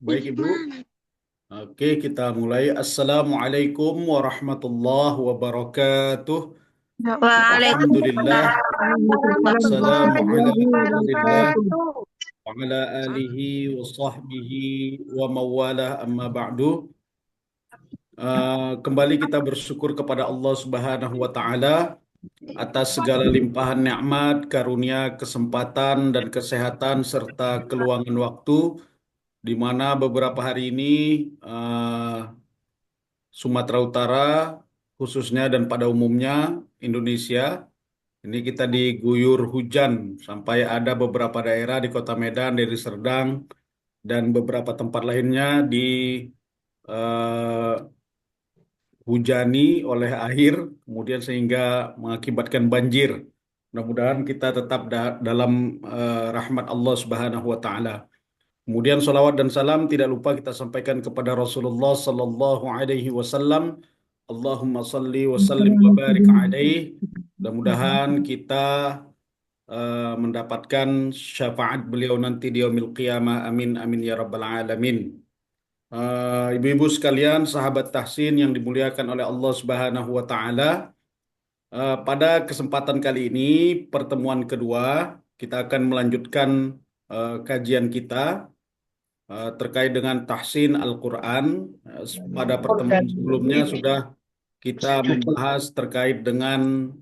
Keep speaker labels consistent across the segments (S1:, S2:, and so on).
S1: Baik, Ibu. Oke, kita mulai. Assalamualaikum warahmatullahi wabarakatuh. Alhamdulillah.
S2: Waalaikumsalam
S1: Wassalamu
S2: warahmatullahi
S1: ala rasulillah
S2: wabarakatuh.
S1: wa ala alihi wa sahbihi wa mawalah amma ba'du. Kembali kita bersyukur kepada Allah Subhanahu wa taala atas segala limpahan nikmat, karunia, kesempatan dan kesehatan serta keluangan waktu di mana beberapa hari ini eh, Sumatera Utara khususnya dan pada umumnya Indonesia ini kita diguyur hujan sampai ada beberapa daerah di Kota Medan, Deli Serdang dan beberapa tempat lainnya dihujani oleh air kemudian sehingga mengakibatkan banjir. Mudah-mudahan kita tetap dalam rahmat Allah Subhanahu wa taala. Kemudian salawat dan salam tidak lupa kita sampaikan kepada Rasulullah sallallahu alaihi wasallam. Allahumma salli wa sallim wa barik alaihi. Mudah-mudahan kita mendapatkan syafaat beliau nanti di yaumil qiyamah. Amin amin ya rabbal alamin. Ibu-ibu sekalian, sahabat tahsin yang dimuliakan oleh Allah Subhanahu wa taala. Pada kesempatan kali ini, pertemuan kedua, kita akan melanjutkan kajian kita terkait dengan tahsin Al-Quran. Pada pertemuan sebelumnya sudah kita membahas terkait dengan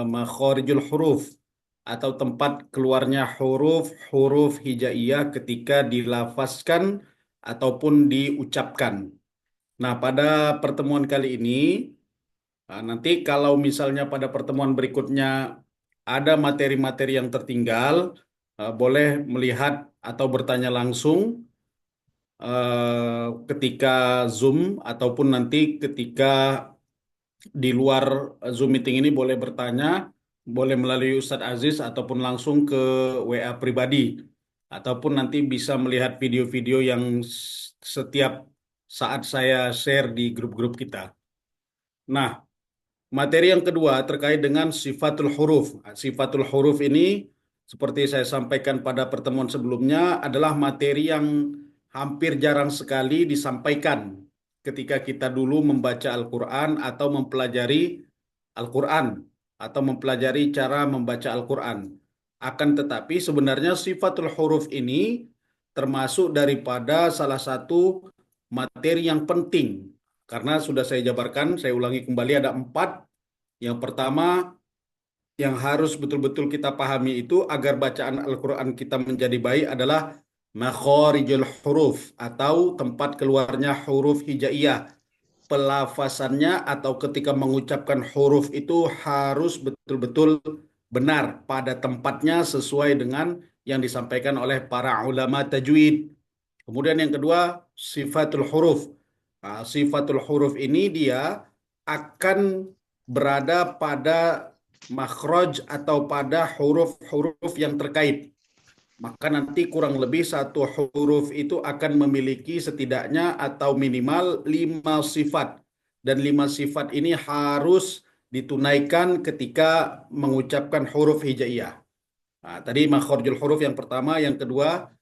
S1: makharijul huruf atau tempat keluarnya huruf hijaiyah ketika dilafazkan ataupun diucapkan. Nah, pada pertemuan kali ini, nanti kalau misalnya pada pertemuan berikutnya ada materi-materi yang tertinggal, boleh melihat atau bertanya langsung ketika Zoom ataupun nanti ketika di luar Zoom meeting ini boleh bertanya, boleh melalui Ustadz Aziz ataupun langsung ke WA pribadi ataupun nanti bisa melihat video-video yang setiap saat saya share di grup-grup kita. Nah, materi yang kedua terkait dengan sifatul huruf. Sifatul huruf ini seperti saya sampaikan pada pertemuan sebelumnya adalah materi yang hampir jarang sekali disampaikan ketika kita dulu membaca Al-Quran atau mempelajari Al-Quran atau mempelajari cara membaca Al-Quran. Akan tetapi sebenarnya sifatul huruf ini termasuk daripada salah satu materi yang penting karena sudah saya jabarkan, saya ulangi kembali ada 4. Yang pertama yang harus betul-betul kita pahami itu agar bacaan Al-Quran kita menjadi baik adalah makharijul huruf atau tempat keluarnya huruf hijaiyah. Pelafasannya atau ketika mengucapkan huruf itu harus betul-betul benar pada tempatnya sesuai dengan yang disampaikan oleh para ulama tajwid. Kemudian yang kedua, sifatul huruf. Nah, sifatul huruf ini dia akan berada pada makhraj atau pada huruf-huruf yang terkait. Maka nanti kurang lebih satu huruf itu akan memiliki setidaknya atau minimal 5 sifat. Dan 5 sifat ini harus ditunaikan ketika mengucapkan huruf hijaiyah. Nah, tadi makharijul huruf yang pertama, yang kedua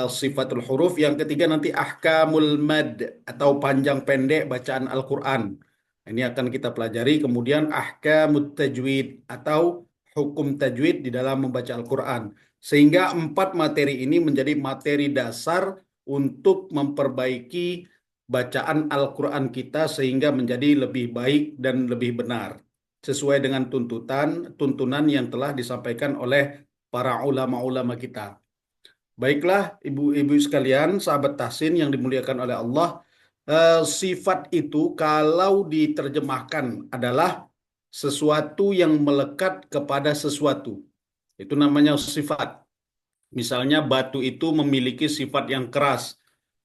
S1: sifatul huruf, yang ketiga nanti ahkamul mad atau panjang pendek bacaan Al-Qur'an. Ini akan kita pelajari. Kemudian ahkamut tajwid atau hukum tajwid di dalam membaca Al-Qur'an. Sehingga 4 materi ini menjadi materi dasar untuk memperbaiki bacaan Al-Qur'an kita sehingga menjadi lebih baik dan lebih benar sesuai dengan tuntunan yang telah disampaikan oleh para ulama-ulama kita. Baiklah, ibu-ibu sekalian, sahabat tahsin yang dimuliakan oleh Allah, sifat itu kalau diterjemahkan adalah sesuatu yang melekat kepada sesuatu. Itu namanya sifat. Misalnya batu itu memiliki sifat yang keras,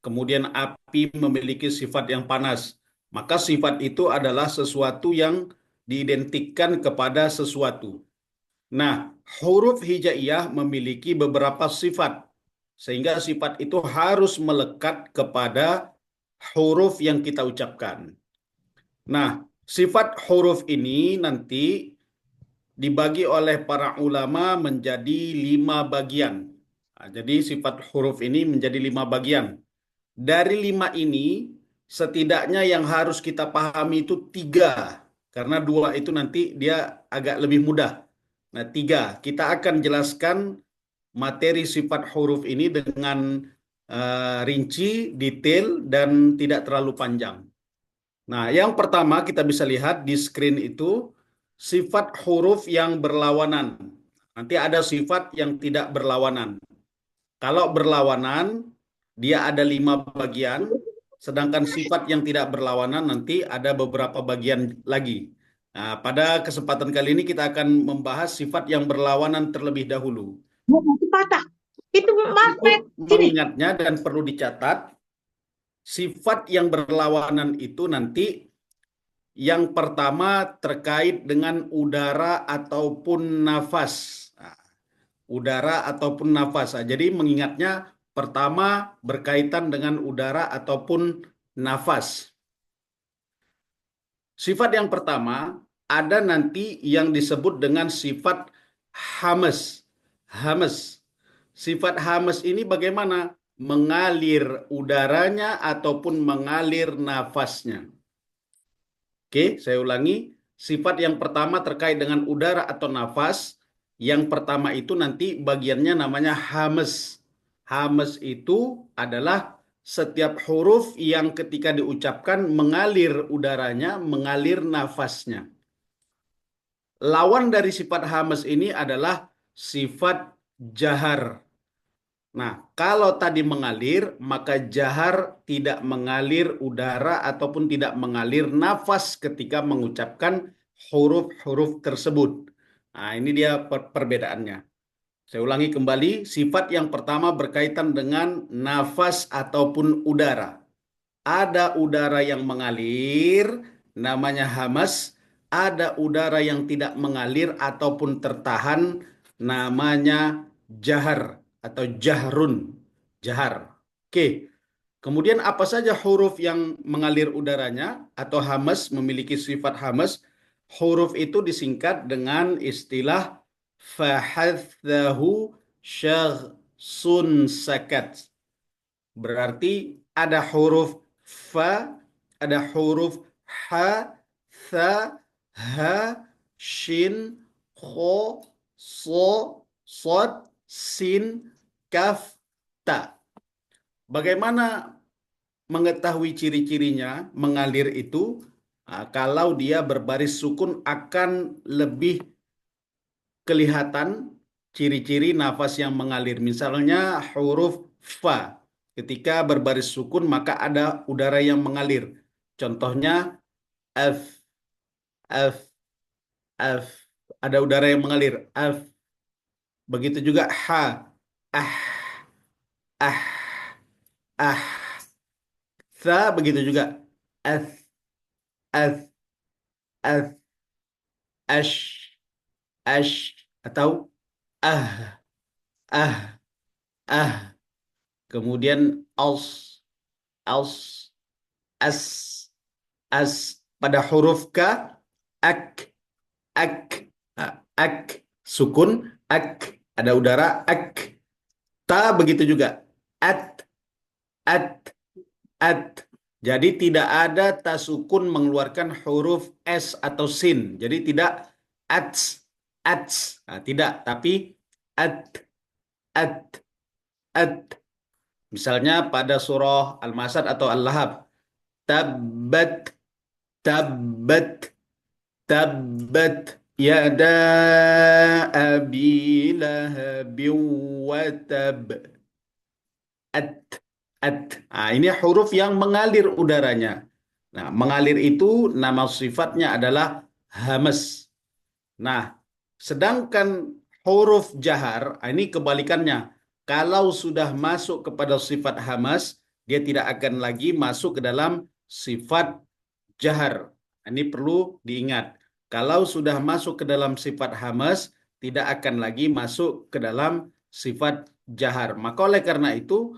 S1: kemudian api memiliki sifat yang panas. Maka sifat itu adalah sesuatu yang diidentikan kepada sesuatu. Nah, huruf hijaiyah memiliki beberapa sifat, sehingga sifat itu harus melekat kepada huruf yang kita ucapkan. Nah, sifat huruf ini nanti dibagi oleh para ulama menjadi 5 bagian. Nah, jadi sifat huruf ini menjadi 5 bagian. Dari 5 ini, setidaknya yang harus kita pahami itu 3. Karena 2 itu nanti dia agak lebih mudah. Nah, 3. Kita akan jelaskan materi sifat huruf ini dengan rinci, detail, dan tidak terlalu panjang. Nah, yang pertama kita bisa lihat di screen itu sifat huruf yang berlawanan. Nanti ada sifat yang tidak berlawanan. Kalau berlawanan, dia ada 5 bagian, sedangkan sifat yang tidak berlawanan nanti ada beberapa bagian lagi. Nah, pada kesempatan kali ini kita akan membahas sifat yang berlawanan terlebih dahulu.
S2: Itu patah. Itu Mas Pet.
S1: Untuk
S2: Sini.
S1: mengingatnya dan perlu dicatat, sifat yang berlawanan itu nanti yang pertama terkait dengan udara ataupun nafas. Nah, udara ataupun nafas. Nah, jadi mengingatnya pertama berkaitan dengan udara ataupun nafas. Sifat yang pertama ada nanti yang disebut dengan sifat hamas. Hamas. Sifat hamas ini bagaimana? Mengalir udaranya ataupun mengalir nafasnya. Oke, saya ulangi. Sifat yang pertama terkait dengan udara atau nafas. Yang pertama itu nanti bagiannya namanya hamas. Hamas itu adalah setiap huruf yang ketika diucapkan mengalir udaranya, mengalir nafasnya. Lawan dari sifat hamas ini adalah sifat jahar. Nah, kalau tadi mengalir, maka jahar tidak mengalir udara ataupun tidak mengalir nafas ketika mengucapkan huruf-huruf tersebut. Nah, ini dia perbedaannya. Saya ulangi kembali, sifat yang pertama berkaitan dengan nafas ataupun udara. Ada udara yang mengalir, namanya hamas. Ada udara yang tidak mengalir ataupun tertahan, namanya jahar atau jahrun. Jahar. Oke. Kemudian apa saja huruf yang mengalir udaranya atau hamas, memiliki sifat hamas? Huruf itu disingkat dengan istilah fahathahu syaghsun sakat. Berarti ada huruf fa, ada huruf ha, tha, ha, shin, kho, so, sod, sin, kaf, ta. Bagaimana mengetahui ciri-cirinya mengalir itu? Nah, kalau dia berbaris sukun akan lebih kelihatan ciri-ciri nafas yang mengalir. Misalnya huruf fa. Ketika berbaris sukun maka ada udara yang mengalir. Contohnya f, f, f. Ada udara yang mengalir. F. Begitu juga ha, ah, ah, ah. Tha begitu juga. F, f, f, ash, ash. Atau ah, ah, ah. Kemudian als, als, as, as. Pada huruf K, ak, ak, ah, ak, sukun, ak, ada udara, ak. Ta begitu juga, at, at, at. Jadi tidak ada ta sukun mengeluarkan huruf S atau sin. Jadi tidak ats, ats. Nah, tidak, tapi at, at, at. Misalnya pada surah Al-Masad atau Al-Lahab. Tabbat, tabbat, tabbat. Yada abi lahabin wa tab. At, at. Nah, ini huruf yang mengalir udaranya. Nah, mengalir itu nama sifatnya adalah hamas. Nah, sedangkan huruf jahar, ini kebalikannya. Kalau sudah masuk kepada sifat hamas, dia tidak akan lagi masuk ke dalam sifat jahar. Ini perlu diingat. Kalau sudah masuk ke dalam sifat hamas, tidak akan lagi masuk ke dalam sifat jahar. Maka oleh karena itu,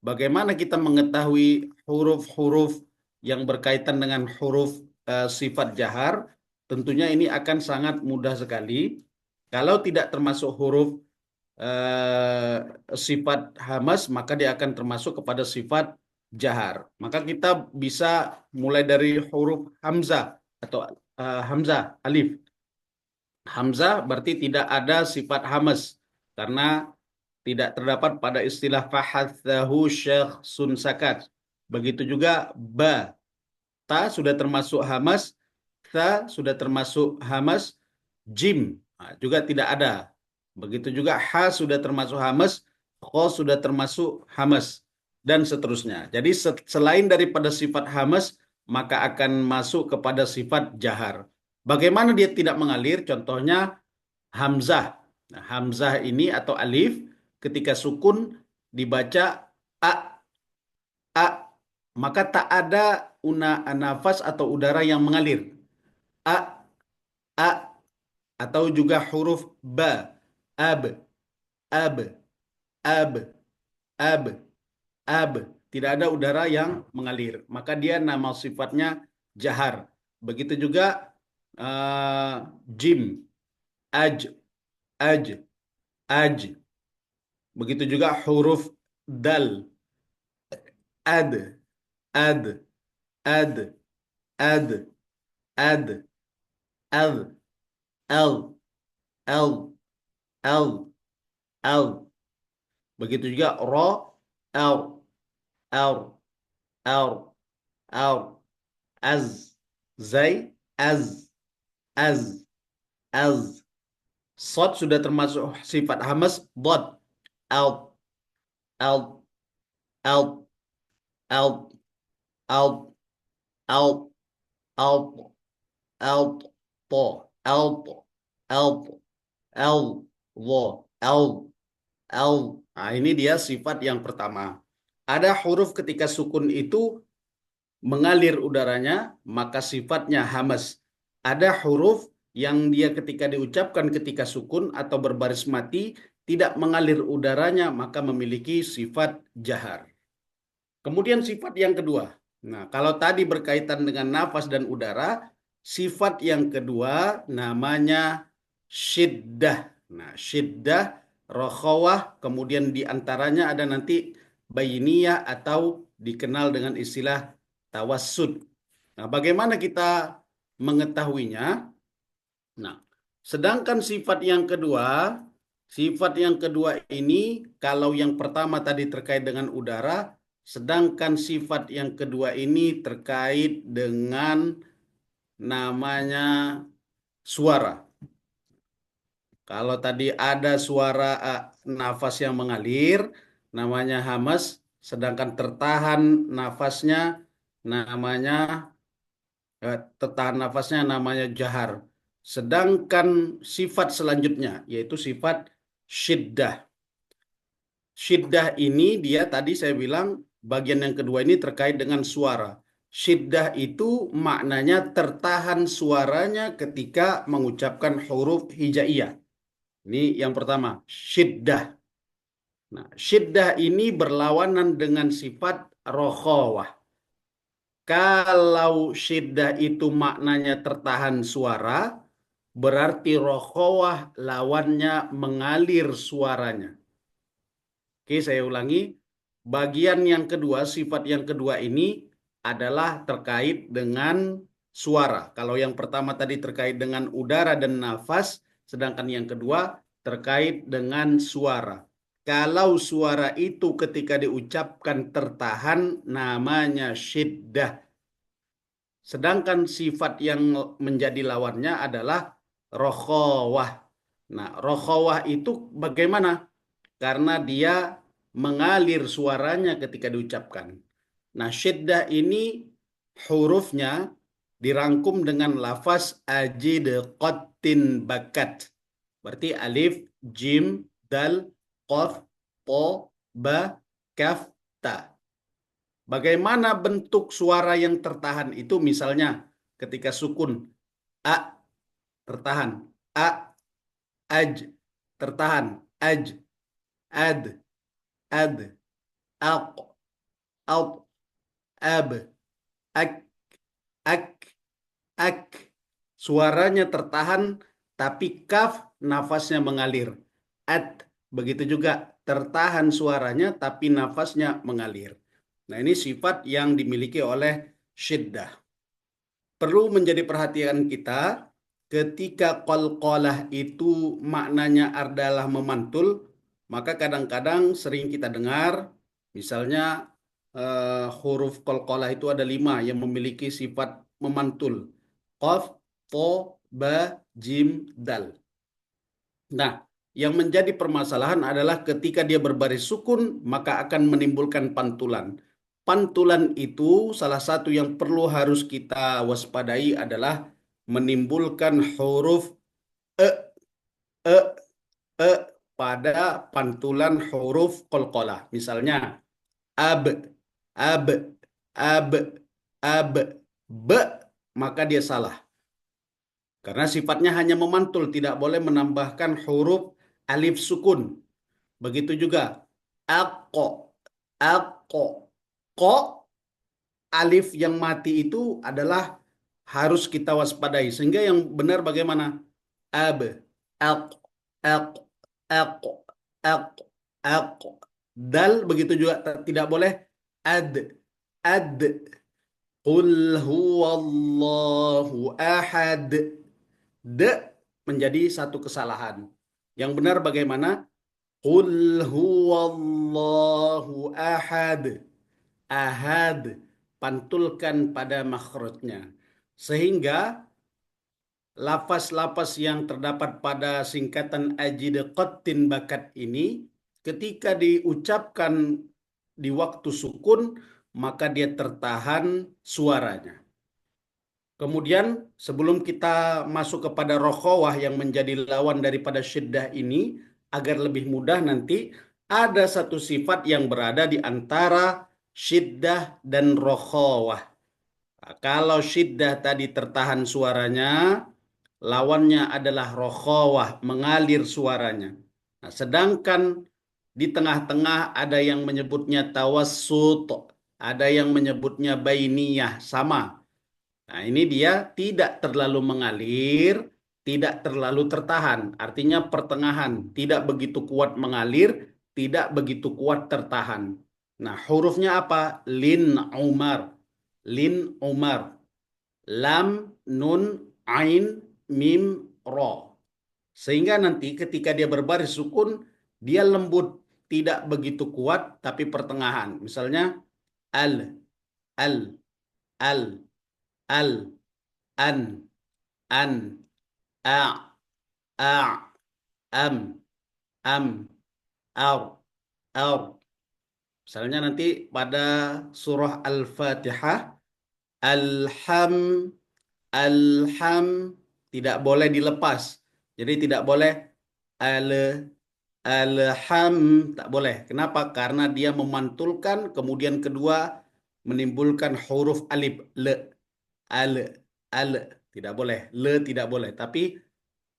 S1: bagaimana kita mengetahui huruf-huruf yang berkaitan dengan huruf sifat jahar? Tentunya ini akan sangat mudah sekali. Kalau tidak termasuk huruf sifat hamas, maka dia akan termasuk kepada sifat jahar. Maka kita bisa mulai dari huruf hamzah atau hamzah, alif. Hamzah berarti tidak ada sifat hamas karena tidak terdapat pada istilah fahathahu syakhsun sakat. Begitu juga ba, ta sudah termasuk hamas, tha sudah termasuk hamas, jim juga tidak ada. Begitu juga ha sudah termasuk hamas, kho sudah termasuk hamas, dan seterusnya. Jadi selain daripada sifat hamas, maka akan masuk kepada sifat jahar. Bagaimana dia tidak mengalir? Contohnya hamzah. Nah, hamzah ini atau alif ketika sukun dibaca a, a, maka tak ada nafas atau udara yang mengalir. A, a, atau juga huruf ba, ab, ab, ab, ab, ab. Tidak ada udara yang mengalir. Maka dia nama sifatnya jahar. Begitu juga jim, aj, aj, aj. Begitu juga huruf dal, ad, ad, ad, ad, ad, al, al, al, al, al. Begitu juga ro, al, al, al, al, az, zai, az, az, az. Sod sudah termasuk sifat hamas, dot, out, out, out, out, out, out, out, out, po, out, out, out, wo, out, out. Nah, ini dia sifat yang pertama. Ada huruf ketika sukun itu mengalir udaranya, maka sifatnya hamas. Ada huruf yang dia ketika diucapkan ketika sukun atau berbaris mati tidak mengalir udaranya, maka memiliki sifat jahar. Kemudian sifat yang kedua. Nah, kalau tadi berkaitan dengan nafas dan udara, sifat yang kedua namanya syiddah. Nah, syiddah, rokhawah, kemudian di antaranya ada nanti bayiniyah atau dikenal dengan istilah tawassud. Nah, bagaimana kita mengetahuinya? Nah, sedangkan sifat yang kedua ini, kalau yang pertama tadi terkait dengan udara, sedangkan sifat yang kedua ini terkait dengan namanya suara. Kalau tadi ada suara nafas yang mengalir, namanya hamas, sedangkan tertahan nafasnya namanya tertahan nafasnya namanya jahar. Sedangkan sifat selanjutnya yaitu sifat syiddah. Syiddah ini dia tadi saya bilang bagian yang kedua ini terkait dengan suara. Syiddah itu maknanya tertahan suaranya ketika mengucapkan huruf hijaiyah. Ini yang pertama, syiddah. Nah, syiddah ini berlawanan dengan sifat rokhawah. Kalau syiddah itu maknanya tertahan suara, berarti rokhawah lawannya mengalir suaranya. Oke, saya ulangi. Bagian yang kedua, sifat yang kedua ini adalah terkait dengan suara. Kalau yang pertama tadi terkait dengan udara dan nafas, sedangkan yang kedua terkait dengan suara. Kalau suara itu ketika diucapkan tertahan, namanya syiddah. Sedangkan sifat yang menjadi lawannya adalah rokhawah. Nah, rokhawah itu bagaimana? Karena dia mengalir suaranya ketika diucapkan. Nah, syiddah ini hurufnya dirangkum dengan lafaz ajid qattin bakat. Berarti alif, jim, dal, qaf, po, ba, kaf, ta. Bagaimana bentuk suara yang tertahan itu? Misalnya ketika sukun a tertahan, a, aj tertahan, aj, ad, ad, aq, aq, ab, ak, ak, ak. Suaranya tertahan tapi kaf nafasnya mengalir. At, begitu juga tertahan suaranya tapi nafasnya mengalir. Nah, ini sifat yang dimiliki oleh syiddah. Perlu menjadi perhatian kita ketika qalqalah itu maknanya adalah memantul, maka kadang-kadang sering kita dengar, misalnya huruf qalqalah itu ada 5 yang memiliki sifat memantul. Qaf, tha, ba, jim, dal. Nah, yang menjadi permasalahan adalah ketika dia berbaris sukun, maka akan menimbulkan pantulan. Pantulan itu salah satu yang perlu harus kita waspadai adalah menimbulkan huruf e, e, e pada pantulan huruf qalqalah. Misalnya, ab, ab, ab, ab, be, maka dia salah. Karena sifatnya hanya memantul, tidak boleh menambahkan huruf alif sukun. Begitu juga ako, ako, ko, alif yang mati itu adalah harus kita waspadai. Sehingga yang benar bagaimana? Ab, ako, ako, ako, ako, ako. Dal begitu juga tidak boleh ad, ad. Qul huwallahu ahad. De menjadi satu kesalahan. Yang benar bagaimana? Qul huwallahu ahad. Ahad. Pantulkan pada makhrajnya. Sehingga lafaz-lafaz yang terdapat pada singkatan ajid qattin bakat ini ketika diucapkan di waktu sukun maka dia tertahan suaranya. Kemudian sebelum kita masuk kepada rokhawah yang menjadi lawan daripada syiddah ini, agar lebih mudah nanti, ada satu sifat yang berada di antara syiddah dan rokhawah. Nah, kalau syiddah tadi tertahan suaranya, lawannya adalah rokhawah, mengalir suaranya. Nah, sedangkan di tengah-tengah ada yang menyebutnya tawassut, ada yang menyebutnya bainiyah, sama. Nah, ini dia tidak terlalu mengalir, tidak terlalu tertahan. Artinya pertengahan, tidak begitu kuat mengalir, tidak begitu kuat tertahan. Nah, hurufnya apa? Lin Umar. Lin Umar. Lam, nun, ain, mim, ro. Sehingga nanti ketika dia berbaris sukun, dia lembut, tidak begitu kuat, tapi pertengahan. Misalnya, al, al, al, al, an, an, a, a, am, am, ar, ar. Misalnya nanti pada surah Al-Fatihah, alham, alham, tidak boleh dilepas. Jadi tidak boleh al, alham, tak boleh. Kenapa? Karena dia memantulkan, kemudian kedua menimbulkan huruf alif, le, al, al, tidak boleh. Le tidak boleh. Tapi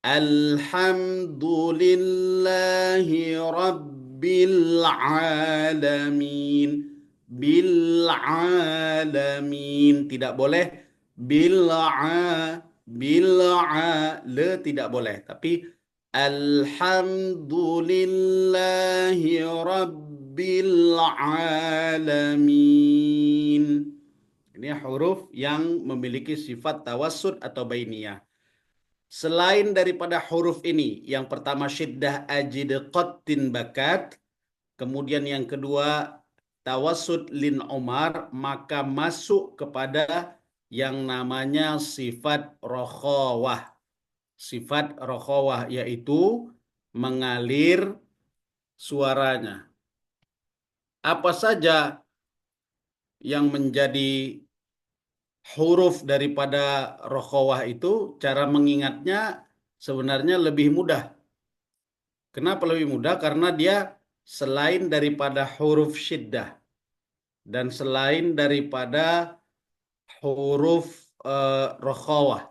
S1: alhamdulillahi rabbil alamin. Bil alamin. Tidak boleh bil bil le tidak boleh. Tapi alhamdulillahi rabbil alamin. Ini huruf yang memiliki sifat tawassut atau bainiyah. Selain daripada huruf ini, yang pertama syiddah ajid qattin bakat, kemudian yang kedua tawassut lin umar, maka masuk kepada yang namanya sifat rokhawah. Sifat rokhawah yaitu mengalir suaranya. Apa saja yang menjadi huruf daripada rokhawah itu, cara mengingatnya sebenarnya lebih mudah. Kenapa lebih mudah? Karena dia selain daripada huruf syiddah dan selain daripada huruf rokhawah,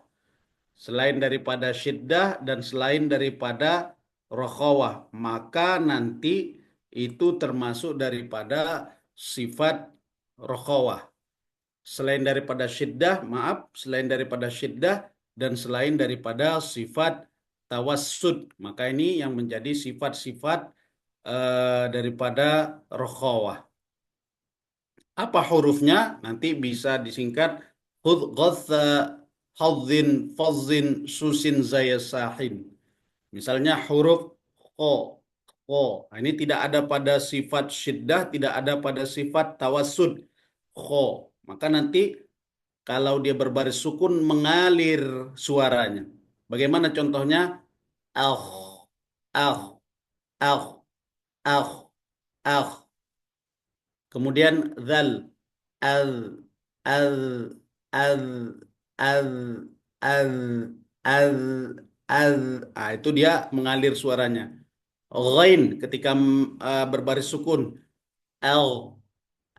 S1: selain daripada syiddah dan selain daripada rokhawah, maka nanti itu termasuk daripada sifat rokhawah. Selain daripada syiddah, maaf, selain daripada syiddah dan selain daripada sifat tawassud. Maka ini yang menjadi sifat-sifat daripada rokhawah. Apa hurufnya? Nanti bisa disingkat hud ghatha hadzin fadzin susin zaya sahin. Misalnya huruf kho, kho. Nah, ini tidak ada pada sifat syiddah, tidak ada pada sifat tawassud. Kho. Maka nanti kalau dia berbaris sukun mengalir suaranya. Bagaimana contohnya? Ah, ah, ah, ah, ah. Kemudian zal, al, al, al, al, al, al, al. Ah, itu dia mengalir suaranya. Ghain ketika berbaris sukun. L,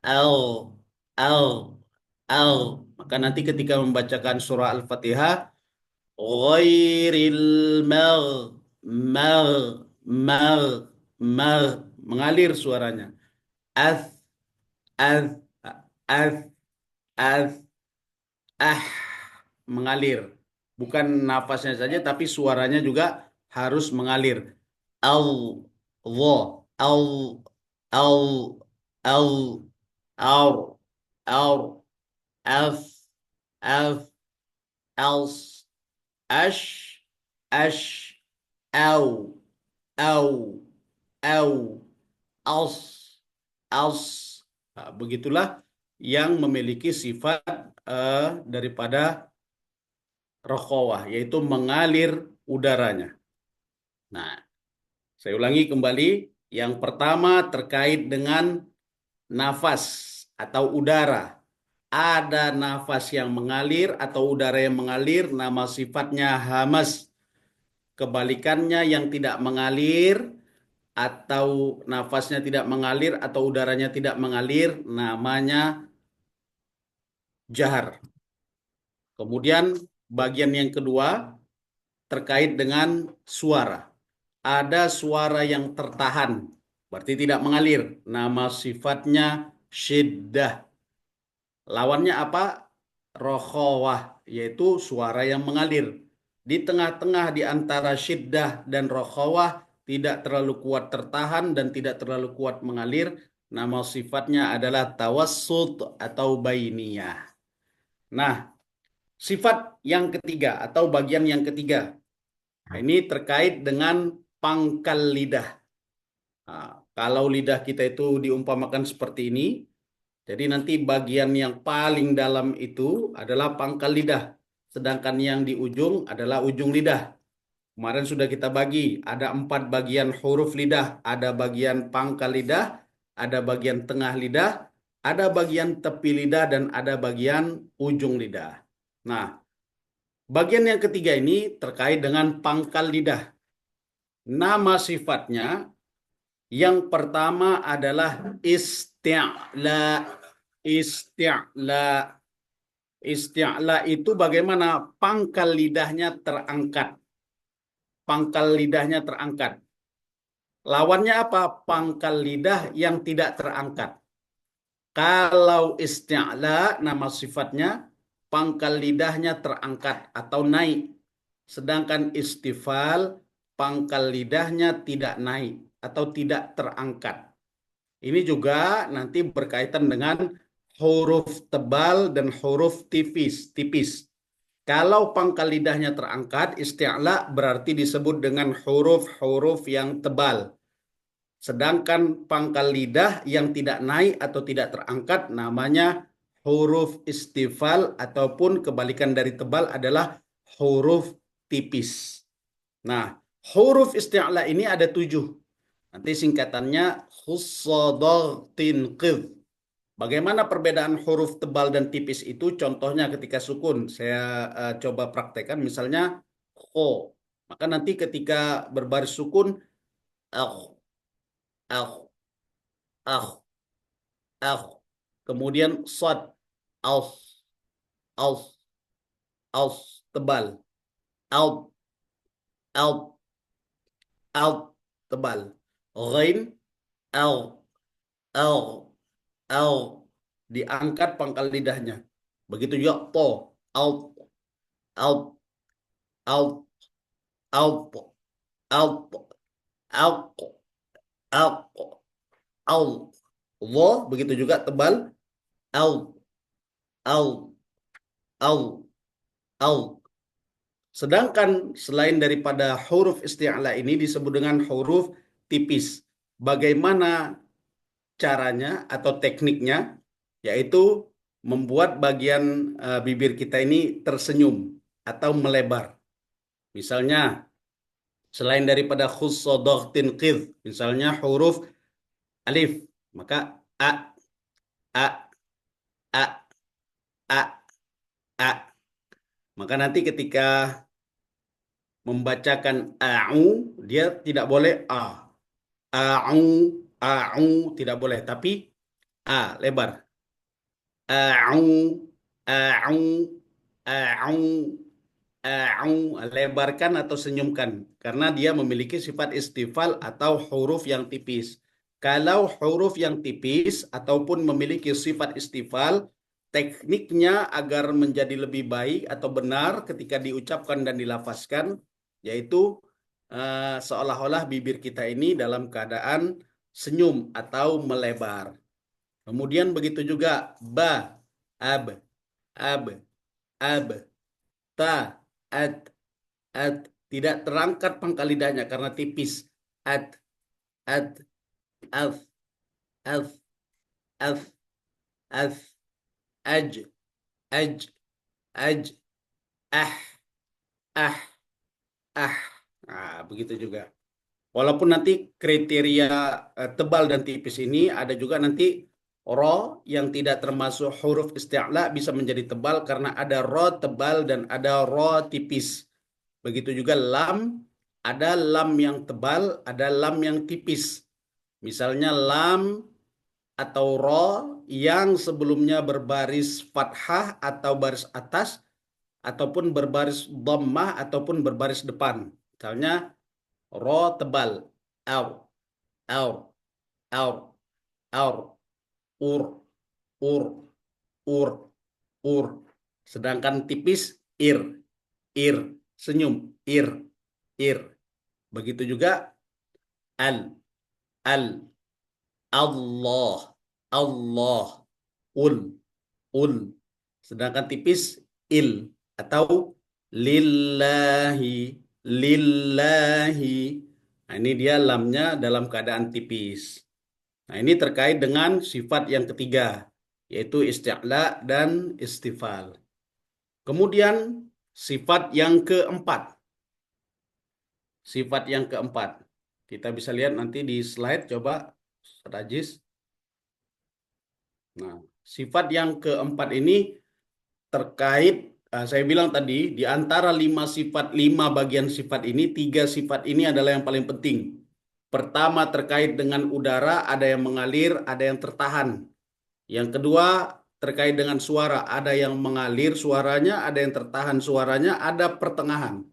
S1: L, L, L. Maka nanti ketika membacakan surah Al-Fatihah, ghairil mag, mag, mag, mag. Mengalir suaranya. As, as, as, as, ah. Mengalir. Bukan nafasnya saja, tapi suaranya juga harus mengalir. Al, dha, al, al, al, ar, ar, af, af, als, ash, ash, au, au, au, als, als. Nah, begitulah yang memiliki sifat daripada rokhawah, yaitu mengalir udaranya. Nah, saya ulangi kembali. Yang pertama terkait dengan nafas atau udara. Ada nafas yang mengalir atau udara yang mengalir, nama sifatnya hamas. Kebalikannya yang tidak mengalir atau nafasnya tidak mengalir atau udaranya tidak mengalir, namanya jahar. Kemudian bagian yang kedua terkait dengan suara. Ada suara yang tertahan, berarti tidak mengalir. Nama sifatnya syiddah. Lawannya apa? Rokhawah, yaitu suara yang mengalir. Di tengah-tengah di antara syiddah dan rokhawah, tidak terlalu kuat tertahan dan tidak terlalu kuat mengalir. Nama sifatnya adalah tawassut atau bainiyah. Nah, sifat yang ketiga atau bagian yang ketiga. Nah, ini terkait dengan pangkal lidah. Nah, kalau lidah kita itu diumpamakan seperti ini, jadi nanti bagian yang paling dalam itu adalah pangkal lidah, sedangkan yang di ujung adalah ujung lidah. Kemarin sudah kita bagi, ada 4 bagian huruf lidah, ada bagian pangkal lidah, ada bagian tengah lidah, ada bagian tepi lidah, dan ada bagian ujung lidah. Nah, bagian yang ketiga ini terkait dengan pangkal lidah. Nama sifatnya yang pertama adalah isti'la. Isti'la. Isti'la itu bagaimana pangkal lidahnya terangkat. Pangkal lidahnya terangkat. Lawannya apa? Pangkal lidah yang tidak terangkat. Kalau isti'la nama sifatnya pangkal lidahnya terangkat atau naik. Sedangkan istifal pangkal lidahnya tidak naik atau tidak terangkat. Ini juga nanti berkaitan dengan huruf tebal dan huruf tipis. Kalau pangkal lidahnya terangkat, isti'la berarti disebut dengan huruf-huruf yang tebal. Sedangkan pangkal lidah yang tidak naik atau tidak terangkat namanya huruf istifal ataupun kebalikan dari tebal adalah huruf tipis. Nah, huruf isti'la ini ada 7. Nanti singkatannya khussadagtin qidh. Bagaimana perbedaan huruf tebal dan tipis itu? Contohnya ketika sukun. Saya coba praktekkan. Misalnya kho. Maka nanti ketika berbaris sukun, akh, akh, akh, akh. Kemudian sad, auf, auf, auf, tebal. Alp, alp, alp, tebal. Ghain, al, al, al. Diangkat pangkal lidahnya. Begitu juga po, alp, alp, alp, alp, alp, alp, alp, alp. Wo, begitu juga tebal. Au, au, au, au. Sedangkan selain daripada huruf isti'la ini disebut dengan huruf tipis. Bagaimana caranya atau tekniknya? Yaitu membuat bagian bibir kita ini tersenyum atau melebar. Misalnya, selain daripada khussodoghtin qidh, misalnya huruf alif, maka a, a, a, a, a. Maka nanti ketika membacakan a'u, dia tidak boleh a. A'u, a'u, tidak boleh. Tapi a, lebar. A'u, a'u, a'u, a'u. Lebarkan atau senyumkan. Karena dia memiliki sifat istifal atau huruf yang tipis. Kalau huruf yang tipis ataupun memiliki sifat istifal, tekniknya agar menjadi lebih baik atau benar ketika diucapkan dan dilafazkan, yaitu seolah-olah bibir kita ini dalam keadaan senyum atau melebar. Kemudian begitu juga ba, ab, ab, ab, ta, ad, ad. Tidak terangkat pangkal lidahnya karena tipis. Ad, ad, af, af, af, af, aj, aj, aj, ah, ah, ah. Nah, begitu juga. Walaupun nanti kriteria tebal dan tipis ini ada juga nanti ro yang tidak termasuk huruf isti'la bisa menjadi tebal karena ada ro tebal dan ada ro tipis. Begitu juga lam, ada lam yang tebal, ada lam yang tipis. Misalnya lam atau ro yang sebelumnya berbaris fathah atau baris atas ataupun berbaris dhammah ataupun berbaris depan. Misalnya ro tebal, aur, aur, aur, aur, ur, ur, ur, ur. Sedangkan tipis ir, ir, senyum, ir, ir. Begitu juga al, al, Allah, Allah, ul, ul. Sedangkan tipis il atau lillahi, lillahi. Nah, ini dia lamnya dalam keadaan tipis. Nah, ini terkait dengan sifat yang ketiga, yaitu isti'la dan istifal. Kemudian sifat yang keempat. Sifat yang keempat. Kita bisa lihat nanti di slide, coba, Rajis. Nah, sifat yang keempat ini terkait, saya bilang tadi, di antara lima bagian sifat ini, tiga sifat ini adalah yang paling penting. Pertama terkait dengan udara, ada yang mengalir, ada yang tertahan. Yang kedua terkait dengan suara, ada yang mengalir suaranya, ada yang tertahan suaranya, ada pertengahan.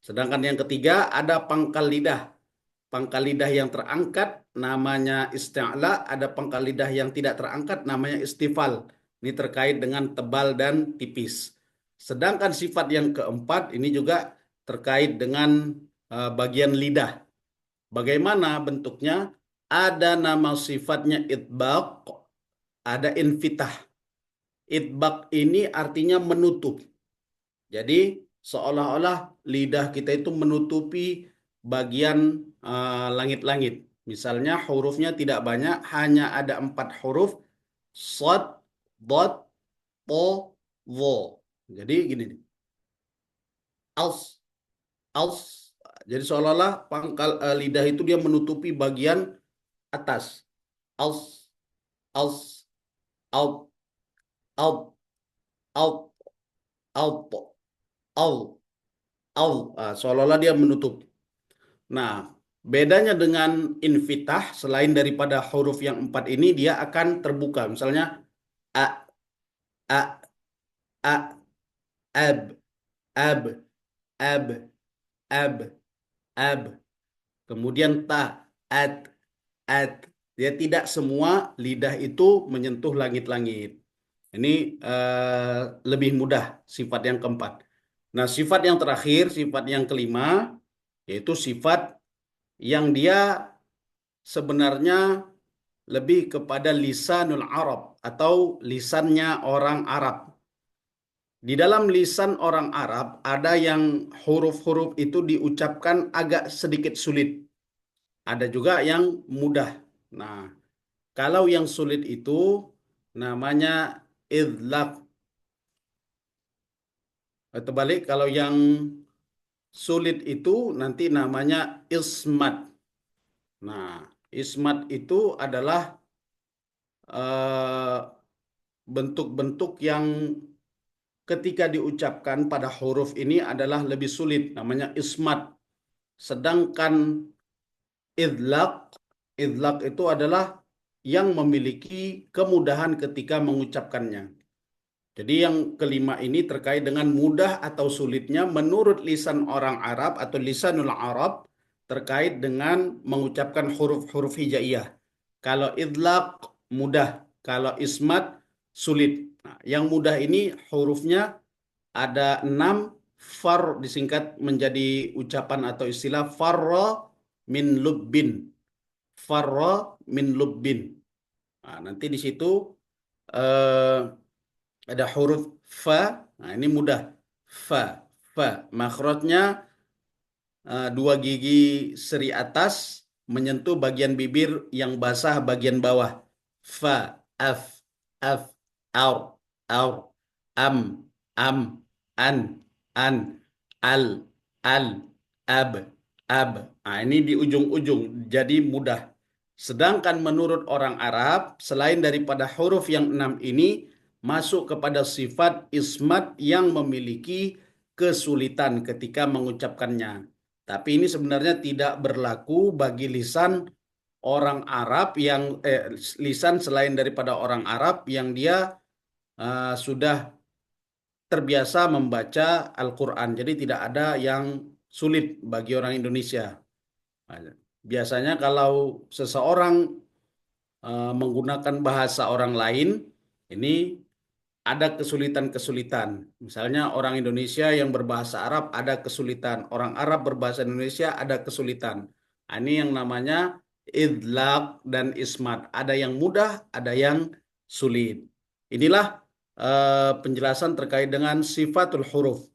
S1: Sedangkan yang ketiga ada pangkal lidah. Pangkal lidah yang terangkat namanya isti'la, ada pangkal lidah yang tidak terangkat namanya istifal. Ini terkait dengan tebal dan tipis. Sedangkan sifat yang keempat ini juga terkait dengan bagian lidah. Bagaimana bentuknya? Ada nama sifatnya itbaq, ada infitah. Itbaq ini artinya menutup. Jadi seolah-olah lidah kita itu menutupi bagian langit-langit. Misalnya hurufnya tidak banyak, hanya ada 4 huruf. Sod, dot, po, wo. Jadi gini nih. Als, als. Jadi seolah-olah pangkal lidah itu dia menutupi bagian atas. Als, als, alp, alp, alp, alp, al, al. Seolah-olah dia menutup. Nah, bedanya dengan infitah, selain daripada huruf yang 4 ini, dia akan terbuka. Misalnya, a, a, a, ab, ab, ab, ab, ab. Kemudian ta, at, at. Dia tidak semua lidah itu menyentuh langit-langit. Ini lebih mudah sifat yang keempat. Nah, sifat yang terakhir, sifat yang kelima, yaitu sifat yang dia sebenarnya lebih kepada lisanul Arab atau lisannya orang Arab. Di dalam lisan orang Arab ada yang huruf-huruf itu diucapkan agak sedikit sulit. Ada juga yang mudah. Nah, kalau yang sulit itu namanya idlaq. Atau balik, kalau yang sulit itu nanti namanya ismat. Nah, ismat itu adalah eh, bentuk-bentuk yang ketika diucapkan pada huruf ini adalah lebih sulit, namanya ismat. Sedangkan idlaq, idlaq itu adalah yang memiliki kemudahan ketika mengucapkannya. Jadi yang kelima ini terkait dengan mudah atau sulitnya menurut lisan orang Arab atau lisanul Arab terkait dengan mengucapkan huruf-huruf hijaiyah. Kalau idlaq mudah, kalau ismat sulit. Nah, yang mudah ini hurufnya ada 6, far disingkat menjadi ucapan atau istilah farra min lubbin. Farra min lubbin. Nah, nanti di situ eh, ada huruf fa. Nah, ini mudah. Fa, fa. Makhrajnya dua gigi seri atas menyentuh bagian bibir yang basah bagian bawah. Fa, af, af, aur, am, am, an, al, al, ab, ab. Nah, ini di ujung-ujung jadi mudah. Sedangkan menurut orang Arab, selain daripada huruf yang 6 ini, masuk kepada sifat ismat yang memiliki kesulitan ketika mengucapkannya. Tapi ini sebenarnya tidak berlaku bagi lisan orang Arab yang lisan selain daripada orang Arab yang dia sudah terbiasa membaca Al-Quran. Jadi tidak ada yang sulit bagi orang Indonesia. Nah, biasanya kalau seseorang menggunakan bahasa orang lain, ini ada kesulitan-kesulitan. Misalnya orang Indonesia yang berbahasa Arab ada kesulitan, orang Arab berbahasa Indonesia ada kesulitan. Nah, ini yang namanya idlaq dan ismat. Ada yang mudah, ada yang sulit. Inilah penjelasan terkait dengan sifatul huruf.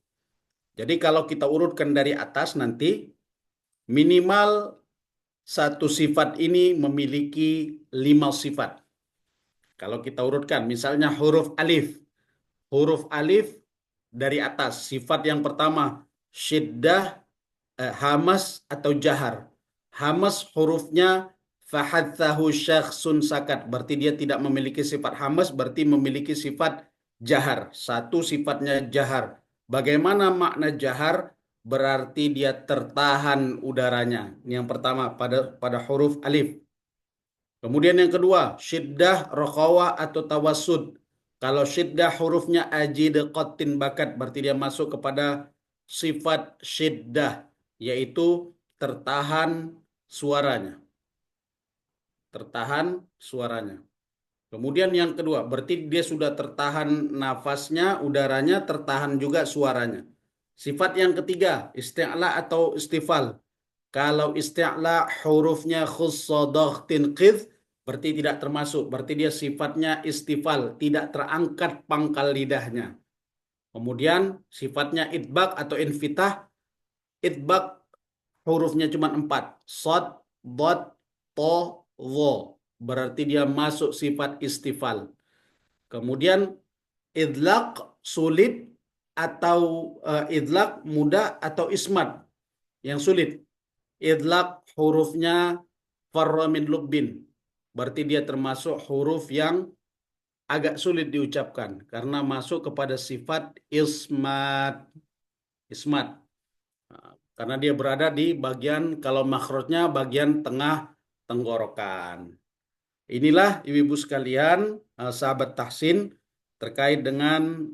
S1: Jadi kalau kita urutkan dari atas nanti minimal satu sifat ini memiliki 5 sifat. Kalau kita urutkan, misalnya huruf alif. Huruf alif dari atas. Sifat yang pertama, syiddah, hamas atau jahar. Hamas hurufnya fahathahu syakhsun sakat. Berarti dia tidak memiliki sifat hamas, berarti memiliki sifat jahar. Satu sifatnya jahar. Bagaimana makna jahar? Berarti dia tertahan udaranya. Ini yang pertama pada huruf alif. Kemudian yang kedua, syiddah, rokhawah atau tawassud. Kalau syiddah hurufnya ajid qatin bakat, berarti dia masuk kepada sifat syiddah, yaitu tertahan suaranya. Tertahan suaranya. Kemudian yang kedua, berarti dia sudah tertahan nafasnya, udaranya, tertahan juga suaranya. Sifat yang ketiga, isti'la atau istifal. Kalau isti'la hurufnya khussodokhtin qidh, berarti tidak termasuk. Berarti dia sifatnya istifal, tidak terangkat pangkal lidahnya. Kemudian sifatnya itbaq atau infitah. Itbaq hurufnya cuma 4. Sod, dot, to, wo. Berarti dia masuk sifat istifal. Kemudian idlaq sulit atau idlaq mudah atau ismat yang sulit. Idlaq hurufnya farra min lubbin. Berarti dia termasuk huruf yang agak sulit diucapkan karena masuk kepada sifat ismat. Ismat. Nah, karena dia berada di bagian kalau makhrajnya bagian tengah tenggorokan. Inilah ibu-ibu sekalian, sahabat tahsin terkait dengan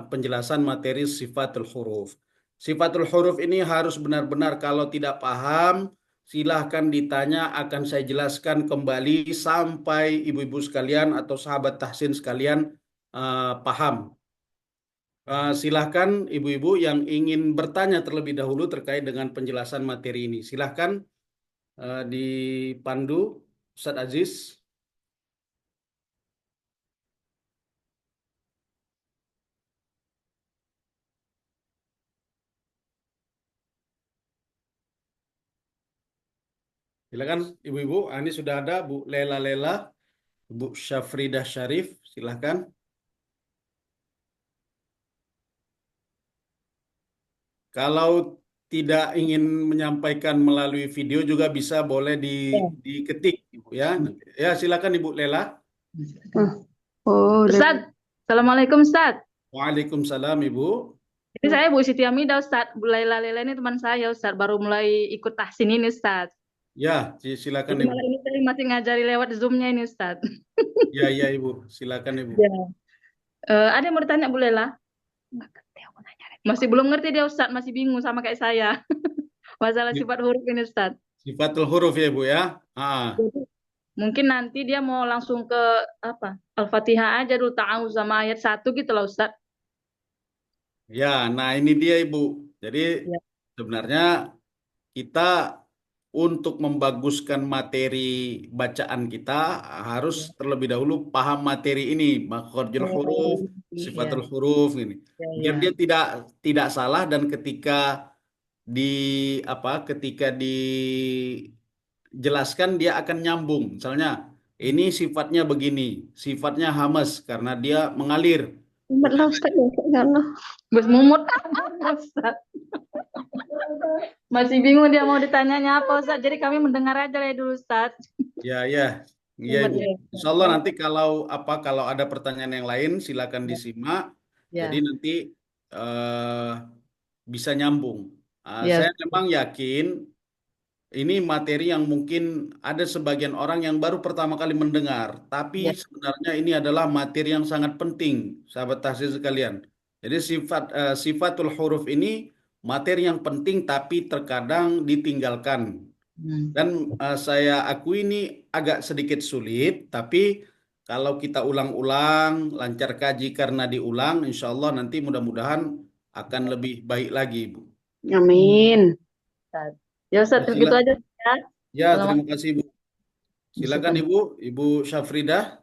S1: penjelasan materi sifatul huruf. Sifatul huruf ini harus benar-benar kalau tidak paham, silahkan ditanya akan saya jelaskan kembali sampai ibu-ibu sekalian atau sahabat tahsin sekalian paham. Silahkan ibu-ibu yang ingin bertanya terlebih dahulu terkait dengan penjelasan materi ini. Silahkan dipandu Ustadz Aziz. Silakan ibu-ibu. Ini sudah ada Bu Lela Lela, Bu Syafridah Syarif. Silakan. Kalau tidak ingin menyampaikan melalui video juga bisa, boleh diketik, Ibu ya. Ya, silakan Ibu Lela.
S3: Oh, Ustaz, Assalamualaikum Ustaz.
S1: Waalaikumsalam Ibu.
S3: Ini saya Bu Siti Hamida Ustaz. Bu Laila Lela ini teman saya Ustaz. Baru mulai ikut tahsin ini Ustaz.
S1: Ya, silakan
S3: Jadi
S1: Ibu.
S3: malah ini saya masih ngajari lewat Zoom-nya ini Ustaz.
S1: Ya, ya Ibu. Silakan Ibu.
S3: Ya. Ada yang mau ditanya Bu Lela? Masih belum ngerti dia Ustaz. Masih bingung sama kayak saya. Masalah sifat huruf ini Ustaz.
S1: Sifatul huruf ya Bu ya.
S3: Jadi, mungkin nanti dia mau langsung ke apa? Al-Fatihah aja dulu, ta'awuz sama ayat 1 gitu loh Ustaz.
S1: Ya, nah ini dia Ibu. Jadi
S3: Ya.
S1: sebenarnya kita untuk membaguskan materi bacaan kita harus terlebih dahulu paham materi ini, makhrajul huruf,
S3: Iya.
S1: sifatul huruf ini.
S3: Ya,
S1: Biar
S3: ya.
S1: dia tidak salah dan di ketika dijelaskan dia akan nyambung. Misalnya ini sifatnya begini, sifatnya hamas karena dia mengalir.
S3: Mumet lah Ustaz ya Allah. Bos mumut. Ustaz. Masih bingung dia mau ditanyanya apa Ustaz. Jadi kami mendengar aja ya dulu Ustaz.
S1: Ya, ya. Iya,
S3: Mumet
S1: Ibu.
S3: ya.
S1: Insya Allah nanti kalau ada pertanyaan yang lain silakan disimak. Jadi
S3: Ya.
S1: nanti eh, bisa nyambung.
S3: Ya.
S1: Saya memang yakin ini materi yang mungkin ada sebagian orang yang baru pertama kali mendengar, tapi
S3: Ya.
S1: sebenarnya ini adalah materi yang sangat penting, sahabat tahsin sekalian. Jadi sifatul huruf ini materi yang penting tapi terkadang ditinggalkan.
S3: Hmm.
S1: Dan saya akui ini agak sedikit sulit, tapi kalau kita ulang-ulang, lancar kaji karena diulang, insya Allah nanti mudah-mudahan akan lebih baik lagi, Bu.
S2: Amin.
S3: Ustaz. Ya Ustaz,
S1: Ya,
S3: gitu aja ya.
S1: Ya,
S3: Selamat.
S1: terima kasih, Bu. Silakan Ibu, Ibu Syafridah.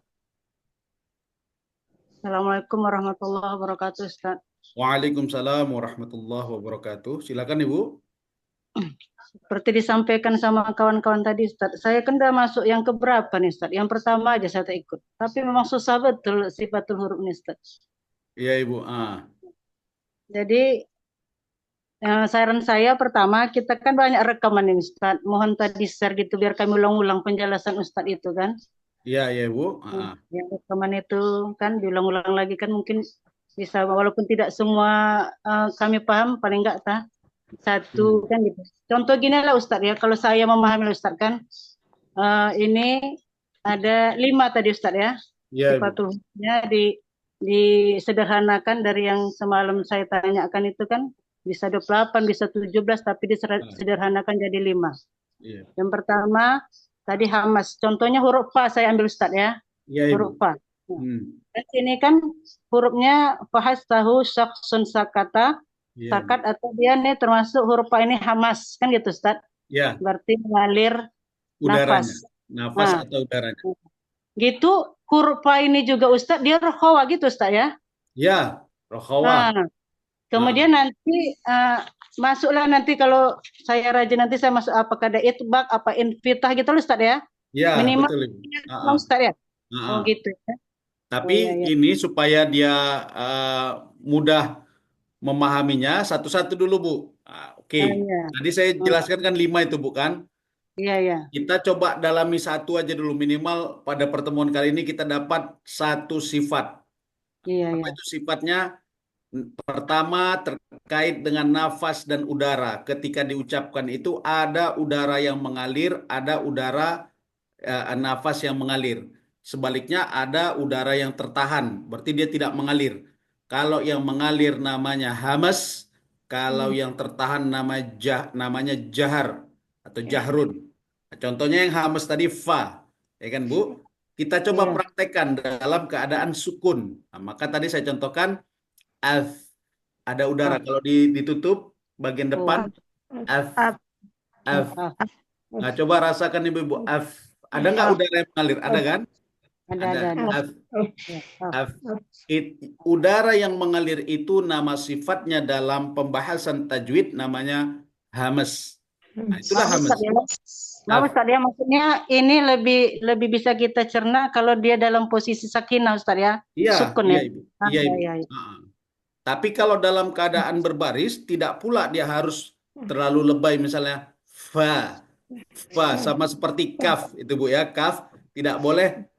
S2: Assalamualaikum warahmatullahi wabarakatuh, Ustaz.
S1: Waalaikumsalam warahmatullahi wabarakatuh. Silakan Ibu.
S2: Seperti disampaikan sama kawan-kawan tadi, Ustaz, saya kan udah masuk yang keberapa nih, Ustaz? Yang pertama aja saya tak ikut. Tapi memang susah betul sifatul huruf nih, Ustaz.
S1: Iya, Ibu.
S2: Jadi saran saya pertama, kita kan banyak rekaman nih, Ustaz. Mohon tadi share gitu biar kami ulang-ulang penjelasan Ustaz itu kan.
S1: Iya, iya, Ibu.
S2: Yang rekaman itu kan diulang-ulang lagi kan mungkin bisa, walaupun tidak semua kami paham, paling enggak satu kan gitu. Contoh gini lah Ustaz ya, kalau saya memahami Ustaz kan, ini ada 5 tadi Ustaz ya.
S1: Iya, Ibu.
S2: Sifatulnya disederhanakan dari yang semalam saya tanyakan itu kan bisa 28, bisa 17, tapi disederhanakan jadi 5.
S1: Iya.
S2: Yang pertama tadi hamas, contohnya huruf fa saya ambil Ustaz ya.
S1: Iya, Ibu.
S2: Huruf fa. Dan sini kan hurufnya fahas tahu syaksun sakata,
S1: Iya,
S2: sakat atau dia nih termasuk huruf fa ini hamas kan gitu Ustaz.
S1: Iya,
S2: Berarti mengalir
S1: udaranya.
S2: nafas.
S1: Nafas
S2: Nah,
S1: atau udaranya.
S2: gitu huruf fa ini juga Ustaz dia rohawa gitu Ustaz ya.
S1: Ya, rokhawah.
S2: Nah, kemudian nanti masuklah nanti kalau saya rajin nanti saya masuk apakah ada itbaq apa infitah gitu loh Ustaz ya.
S1: Ya,
S2: Minimal
S1: betul, Ibu.
S2: Ustaz ya. Oh gitu ya.
S1: Tapi
S2: Oh, iya.
S1: ini supaya dia mudah memahaminya satu-satu dulu, Bu. Oke.
S2: Iya.
S1: Tadi saya jelaskan kan 5 itu, Bu kan?
S2: Iya, iya.
S1: Kita coba dalami satu aja dulu, minimal pada pertemuan kali ini kita dapat satu sifat.
S2: Iya,
S1: Apa
S2: iya.
S1: itu sifatnya? Pertama terkait dengan nafas dan udara. Ketika diucapkan itu ada udara yang mengalir, ada udara nafas yang mengalir. Sebaliknya ada udara yang tertahan, berarti dia tidak mengalir. Kalau yang mengalir namanya hamas, kalau yang tertahan namanya jahar atau jahrun. Contohnya yang hamas tadi fa, ya kan Bu? Kita coba praktekkan dalam keadaan sukun. Nah, maka tadi saya contohkan af, ada udara. Kalau ditutup bagian depan af, af. Nah, coba rasakan Ibu-ibu af. Ada nggak udara yang mengalir? Ada kan? Ada.
S2: ada.
S1: Af,
S2: Ya, oh.
S1: af. Udara yang mengalir itu nama sifatnya dalam pembahasan tajwid namanya hamas. Nah, itulah
S2: Maaf
S1: hamas.
S2: Ustaz ya. Maaf
S1: Af.
S2: Ustaz ya, maksudnya ini lebih bisa kita cerna kalau dia dalam posisi sakinah Ustaz ya.
S1: Iya,
S2: Sukun
S1: iya
S2: ya.
S1: Ibu.
S2: Ah,
S1: Iya
S2: ya,
S1: Ibu.
S2: ya, ya.
S1: Tapi kalau dalam keadaan berbaris, tidak pula dia harus terlalu lebay misalnya fa. Fa sama seperti kaf itu Bu ya. Kaf tidak boleh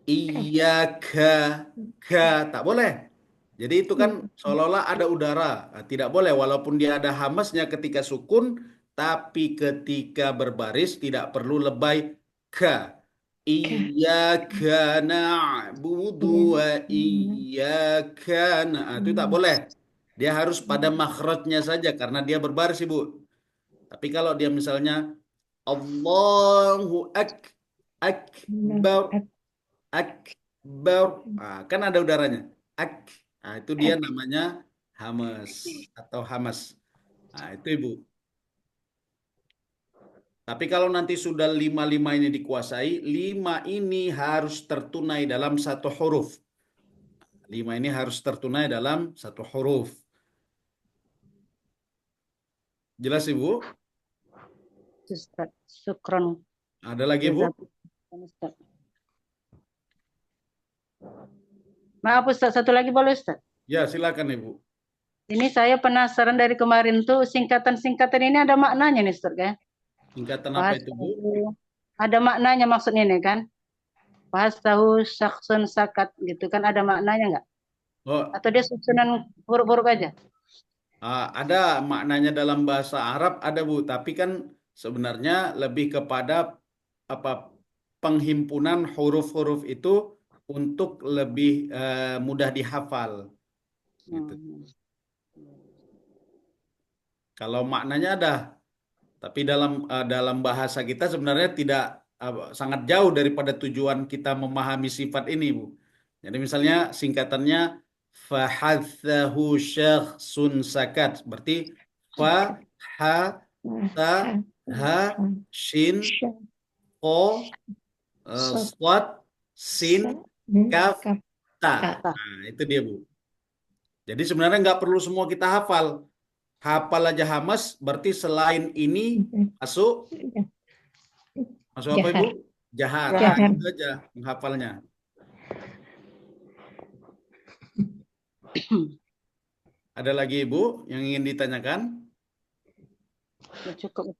S1: iya ka tak boleh. Jadi itu kan seolah-olah ada udara. Nah, tidak boleh walaupun dia ada hamasnya ketika sukun, tapi ketika berbaris tidak perlu lebay ka. Iyyaka na'budu wa iyyaka itu tak boleh. Dia harus pada makhrajnya saja karena dia berbaris Ibu. Tapi kalau dia misalnya Allahu akbar akbar. Kan ada udaranya. Itu dia namanya hamas atau hamas. Itu Ibu. Tapi kalau nanti sudah lima-lima ini dikuasai, lima ini harus tertunai dalam satu huruf. Lima ini harus tertunai dalam satu huruf. Jelas Ibu?
S2: Ustaz, syukron.
S1: Ada lagi Ibu?
S2: Jazakallah, Ustaz. Maaf Ustaz, satu lagi boleh Ustaz?
S1: Ya, silakan Ibu.
S2: Ini saya penasaran dari kemarin tuh singkatan-singkatan ini ada maknanya nih Ustaz ya.
S1: Singkatan apa itu Bu?
S2: Ada maknanya maksudnya nih kan. Tahu syaksun sakat gitu kan ada maknanya nggak?
S1: Oh,
S2: Atau dia susunan huruf-huruf aja?
S1: ada maknanya dalam bahasa Arab ada Bu, tapi kan sebenarnya lebih kepada apa penghimpunan huruf-huruf itu untuk lebih mudah dihafal gitu. Kalau maknanya ada, tapi dalam bahasa kita sebenarnya tidak sangat jauh daripada tujuan kita memahami sifat ini, Bu. Jadi misalnya singkatannya fahathahu syakhsun sakat, berarti fa ha ta ha shin ko swat sin kaf ta. Nah, itu dia, Bu. Jadi sebenarnya nggak perlu semua kita hafal. Hafal aja hamas, berarti selain ini masuk apa Ibu? Jahar. Itu aja menghafalnya. Ada lagi Ibu yang ingin ditanyakan?
S2: Ya, cukup.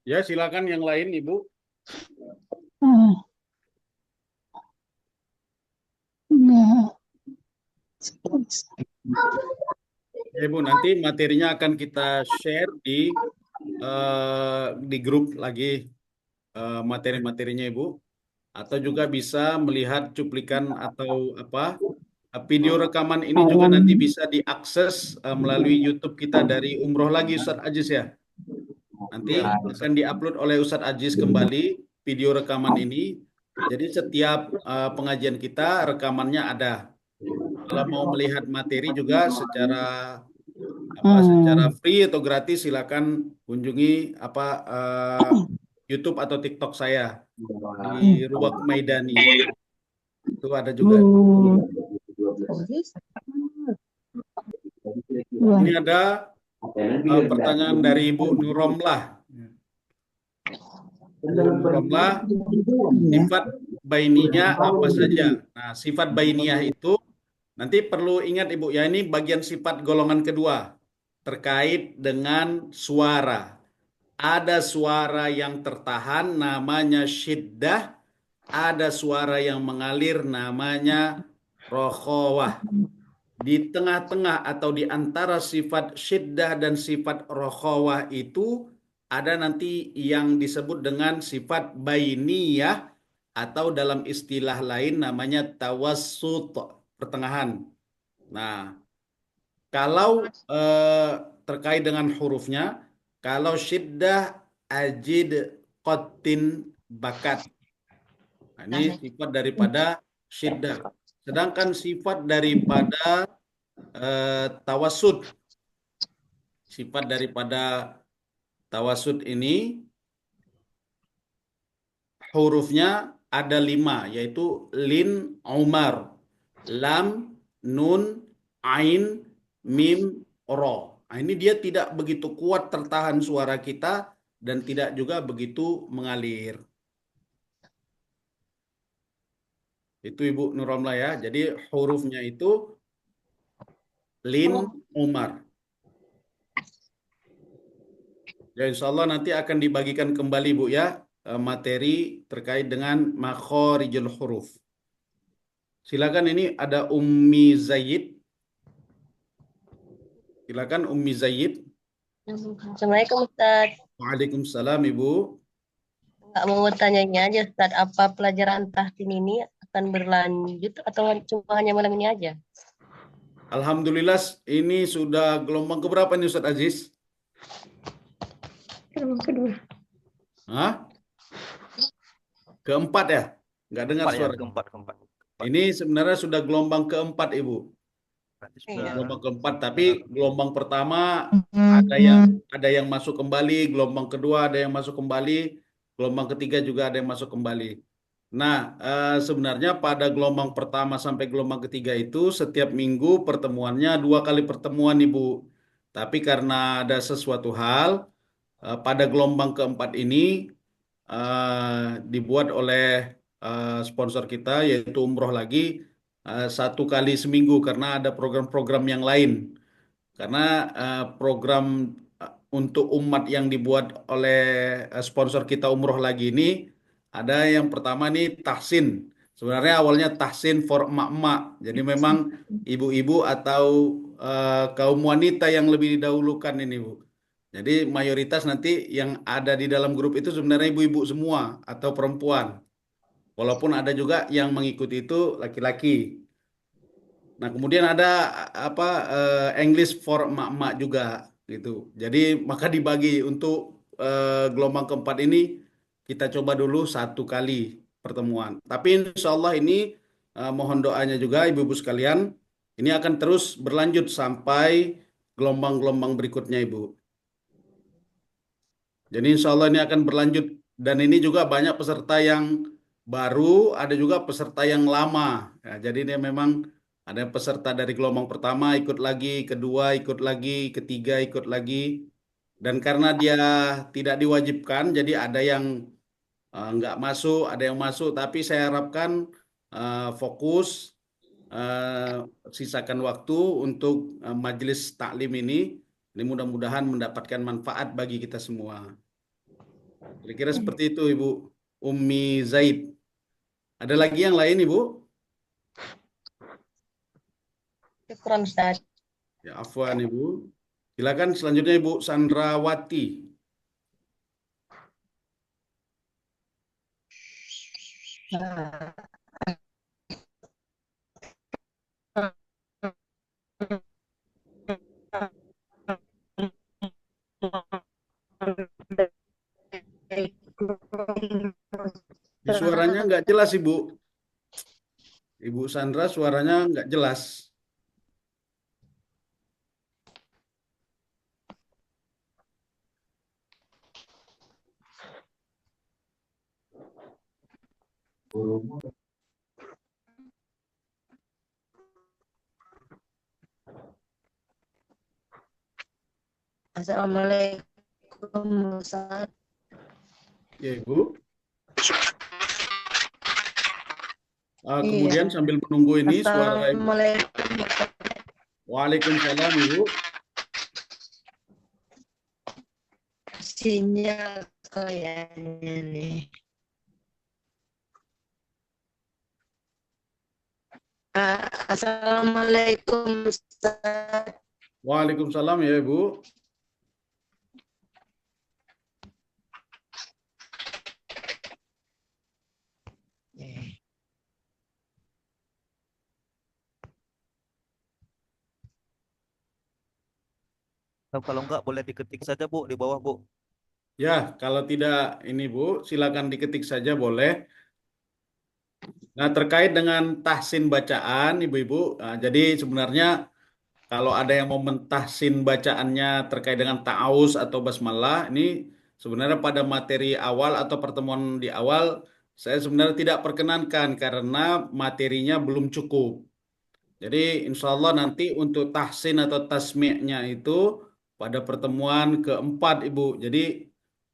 S1: Ya, silakan yang lain Ibu. Ya, Ibu, nanti materinya akan kita share di grup lagi materi-materinya Ibu. Atau juga bisa melihat cuplikan atau video rekaman ini juga nanti bisa diakses melalui YouTube kita dari Umroh Lagi Ustadz Aziz ya. Nanti akan diupload oleh Ustadz Aziz kembali video rekaman ini. Jadi setiap pengajian kita rekamannya ada. Kalau mau melihat materi juga secara free atau gratis silakan kunjungi YouTube atau TikTok saya di Ruwak Maidani. Itu ada juga. Ini ada pertanyaan dari Ibu Nuromlah. Nuromlah, sifat bainiyah apa saja? Nah, sifat bainiyah itu nanti perlu ingat Ibu ya, ini bagian sifat golongan kedua terkait dengan suara. Ada suara yang tertahan namanya syiddah, ada suara yang mengalir namanya rokhawah. Di tengah-tengah atau di antara sifat syiddah dan sifat rokhawah itu ada nanti yang disebut dengan sifat bainiyah atau dalam istilah lain namanya tawassut, pertengahan. Nah, kalau terkait dengan hurufnya, Kalau syiddah ajid qatin bakat. Nah, ini sifat daripada syiddah. Sedangkan sifat daripada tawasud. Sifat daripada tawasud ini hurufnya ada 5, yaitu lin, umar, lam, nun, ain, mim, ro. Nah, ini dia tidak begitu kuat tertahan suara kita dan tidak juga begitu mengalir. Itu Ibu Nuromla ya. Jadi hurufnya itu lin, umar. Ya insya Allah nanti akan dibagikan kembali Bu ya materi terkait dengan makhorijul huruf. Silakan ini ada Ummi Zaid. Silakan Ummi Zaid.
S4: Assalamualaikum Ustaz.
S1: Waalaikumsalam Ibu.
S4: Nggak mau tanya ini aja Ustaz, apa pelajaran tahsin ini akan berlanjut atau cuma hanya malam ini aja?
S1: Alhamdulillah ini sudah gelombang keberapa nih Ustadz Aziz?
S3: Gelombang kedua.
S1: Hah? Keempat ya? Nggak dengar
S5: Keempat ya,
S1: suara.
S5: keempat.
S1: Ini sebenarnya sudah gelombang keempat Ibu.
S5: Berarti
S4: Iya.
S5: sudah
S1: Gelombang keempat, tapi gelombang pertama ada yang masuk kembali, gelombang kedua ada yang masuk kembali, gelombang ketiga juga ada yang masuk kembali. Nah, sebenarnya pada gelombang pertama sampai gelombang ketiga itu setiap minggu pertemuannya 2 kali pertemuan Ibu. Tapi karena ada sesuatu hal pada gelombang keempat ini dibuat oleh sponsor kita yaitu umroh lagi 1 kali seminggu karena ada program-program yang lain. Karena program untuk umat yang dibuat oleh sponsor kita umroh lagi ini ada yang pertama nih tahsin. Sebenarnya awalnya tahsin for emak-emak. Jadi memang ibu-ibu atau kaum wanita yang lebih didahulukan ini, Bu. Jadi mayoritas nanti yang ada di dalam grup itu sebenarnya ibu-ibu semua atau perempuan. Walaupun ada juga yang mengikuti itu laki-laki. Nah, kemudian ada apa English for emak-emak juga gitu. Jadi maka dibagi untuk gelombang keempat ini kita coba dulu 1 kali pertemuan. Tapi insya Allah ini mohon doanya juga ibu-ibu sekalian, ini akan terus berlanjut sampai gelombang-gelombang berikutnya Ibu. Jadi insya Allah ini akan berlanjut dan ini juga banyak peserta yang baru, ada juga peserta yang lama. Ya, jadi ini memang ada peserta dari gelombang pertama ikut lagi, kedua ikut lagi, ketiga ikut lagi. Dan karena dia tidak diwajibkan, jadi ada yang nggak masuk, ada yang masuk. Tapi saya harapkan fokus, sisakan waktu untuk majelis taklim ini. Ini mudah-mudahan mendapatkan manfaat bagi kita semua. Kira-kira seperti itu Ibu Ummi Zaid. Ada lagi yang lain Ibu?
S4: Syukron Ustaz.
S1: Ya, afwan Ibu. Silakan selanjutnya Ibu Sandrawati. Di suaranya nggak jelas Ibu. Ibu Sandra suaranya nggak jelas.
S4: Assalamualaikum Ustaz.
S1: Ya Ibu. Kemudian sambil menunggu ini suara Ibu.
S4: Assalamualaikum.
S1: Waalaikumsalam Ibu.
S4: Sinyal kayaknya nih. Assalamualaikum Ustaz.
S1: Waalaikumsalam ya Ibu.
S5: Atau kalau enggak boleh diketik saja Bu di bawah Bu.
S1: Ya, kalau tidak ini Bu, silakan diketik saja boleh. Nah, terkait dengan tahsin bacaan, Ibu-ibu, jadi sebenarnya kalau ada yang mau mentahsin bacaannya terkait dengan ta'awuz atau basmalah, ini sebenarnya pada materi awal atau pertemuan di awal, saya sebenarnya tidak perkenankan karena materinya belum cukup. Jadi insya Allah nanti untuk tahsin atau tasmi'-nya itu pada pertemuan keempat, Ibu. Jadi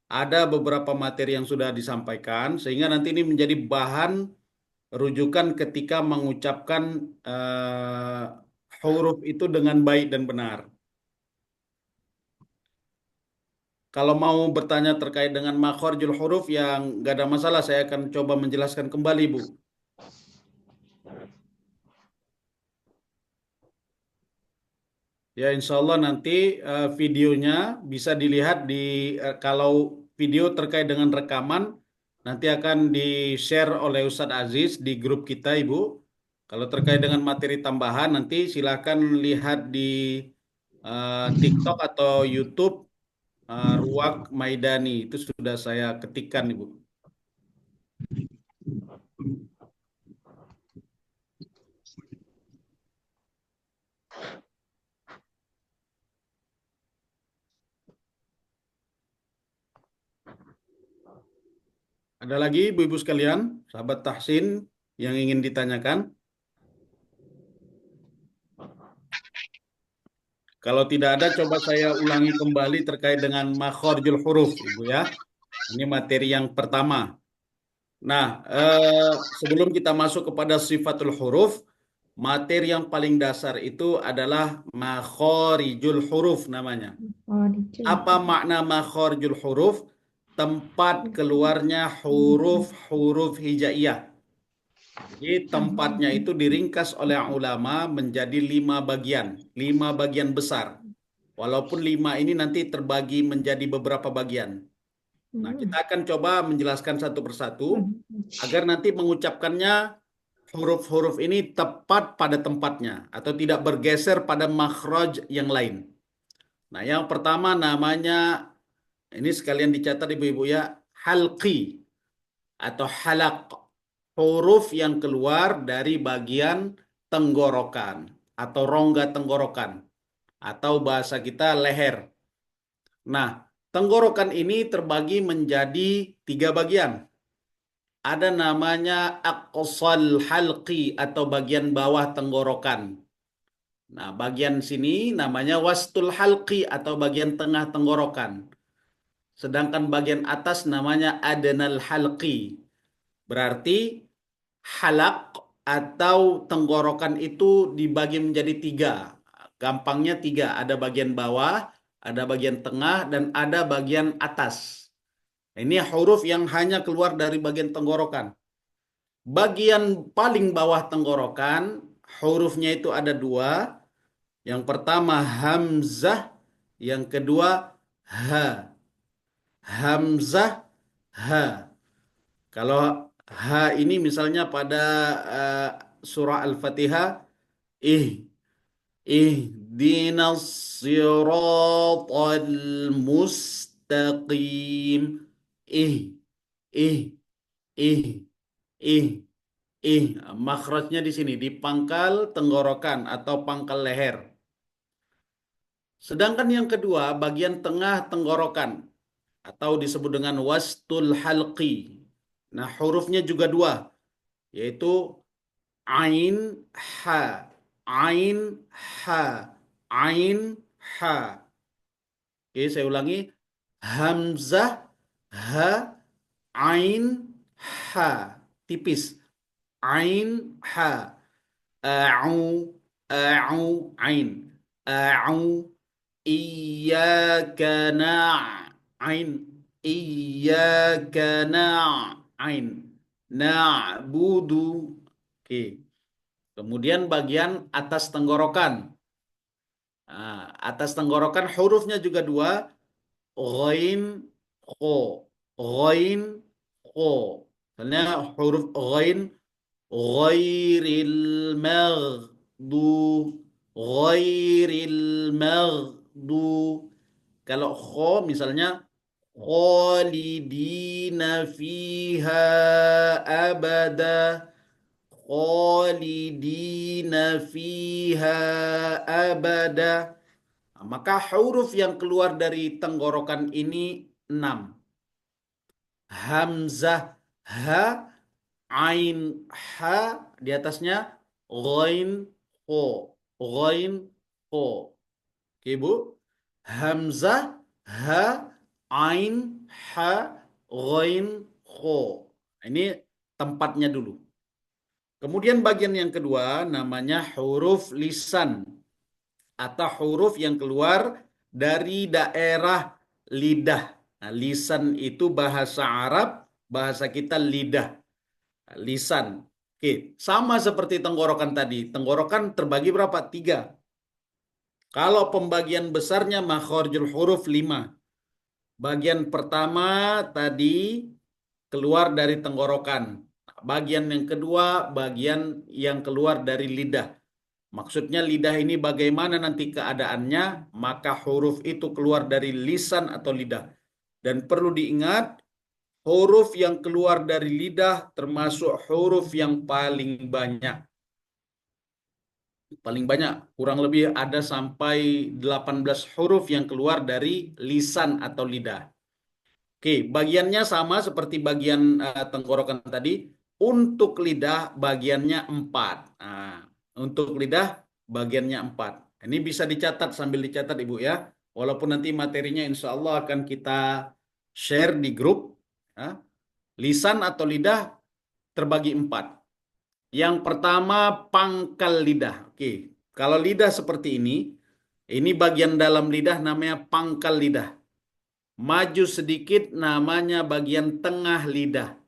S1: ada beberapa materi yang sudah disampaikan, sehingga nanti ini menjadi bahan rujukan ketika mengucapkan huruf itu dengan baik dan benar. Kalau mau bertanya terkait dengan makharijul huruf yang nggak ada masalah, saya akan coba menjelaskan kembali, Bu. Ya, insya Allah nanti videonya bisa dilihat kalau video terkait dengan rekaman nanti akan di-share oleh Ustadz Aziz di grup kita, Ibu. Kalau terkait dengan materi tambahan nanti silakan lihat di TikTok atau YouTube Ruwak Maidani itu sudah saya ketikkan, Ibu. Ada lagi ibu-ibu sekalian, sahabat tahsin yang ingin ditanyakan? Kalau tidak ada, coba saya ulangi kembali terkait dengan makharijul huruf, Ibu ya. Ini materi yang pertama. Nah, sebelum kita masuk kepada sifatul huruf, materi yang paling dasar itu adalah makharijul huruf namanya. Apa makna makharijul huruf? Tempat keluarnya huruf-huruf hijaiyah. Jadi tempatnya itu diringkas oleh ulama menjadi 5 bagian besar. Walaupun 5 ini nanti terbagi menjadi beberapa bagian. Nah, kita akan coba menjelaskan satu persatu agar nanti mengucapkannya huruf-huruf ini tepat pada tempatnya atau tidak bergeser pada makhraj yang lain. Nah, yang pertama namanya, ini sekalian dicatat ibu-ibu ya, halqi atau halaq. Huruf yang keluar dari bagian tenggorokan atau rongga tenggorokan atau bahasa kita leher. Nah, tenggorokan ini terbagi menjadi 3 bagian. Ada namanya aqsal halqi atau bagian bawah tenggorokan. Nah, bagian sini namanya wastul halqi atau bagian tengah tenggorokan. Sedangkan bagian atas namanya adnal halqi. Berarti halak atau tenggorokan itu dibagi menjadi 3. Gampangnya 3. Ada bagian bawah, ada bagian tengah, dan ada bagian atas. Ini huruf yang hanya keluar dari bagian tenggorokan. Bagian paling bawah tenggorokan, hurufnya itu ada 2. Yang pertama hamzah, yang kedua ha. Hamzah, ha. Kalau ha ini misalnya pada surah Al-Fatihah, ih ihdinas siratal mustaqim. Ih, ih, ih, ih, ih. Makhrajnya di sini di pangkal tenggorokan atau pangkal leher. Sedangkan yang kedua bagian tengah tenggorokan atau disebut dengan wastul halqi. Nah, hurufnya juga 2, yaitu ain ha, ain ha, ain ha. Oke, saya ulangi. Hamzah ha, ain ha. Tipis. Ain ha. A'u, a'u, ain. A'u, iyyaka na'ain. Iyyaka na'ain. Na'budu. Oke. Kemudian bagian atas tenggorokan. Nah, atas tenggorokan hurufnya juga 2. Ghain, kho. Ghain, kho. Misalnya huruf ghain, ghairil maghdu, ghairil maghdu. Kalau kho misalnya khalidina fiha abada, khalidina fiha abada. Maka huruf yang keluar dari tenggorokan ini 6. Hamzah ha, ain ha, di atasnya ghain ho, ghain ho. Oke, Bu. Hamzah ha, ain ha, ghain ho. Ini tempatnya dulu. Kemudian bagian yang kedua namanya huruf lisan atau huruf yang keluar dari daerah lidah. Nah, lisan itu bahasa Arab, bahasa kita lidah. Lisan. Oke, sama seperti tenggorokan tadi. Tenggorokan terbagi berapa? 3. Kalau pembagian besarnya makharijul huruf 5. Bagian pertama tadi keluar dari tenggorokan. Bagian yang kedua, bagian yang keluar dari lidah. Maksudnya lidah ini bagaimana nanti keadaannya, maka huruf itu keluar dari lisan atau lidah. Dan perlu diingat, huruf yang keluar dari lidah termasuk huruf yang paling banyak. Paling banyak, kurang lebih ada sampai 18 huruf yang keluar dari lisan atau lidah. Oke, bagiannya sama seperti bagian tenggorokan tadi. Untuk lidah bagiannya 4. Nah, untuk lidah bagiannya 4. Ini bisa dicatat sambil dicatat Ibu ya. Walaupun nanti materinya insya Allah akan kita share di grup. Ya. Lisan atau lidah terbagi 4. Yang pertama pangkal lidah. Oke, kalau lidah seperti ini bagian dalam lidah namanya pangkal lidah. Maju sedikit namanya bagian tengah lidah.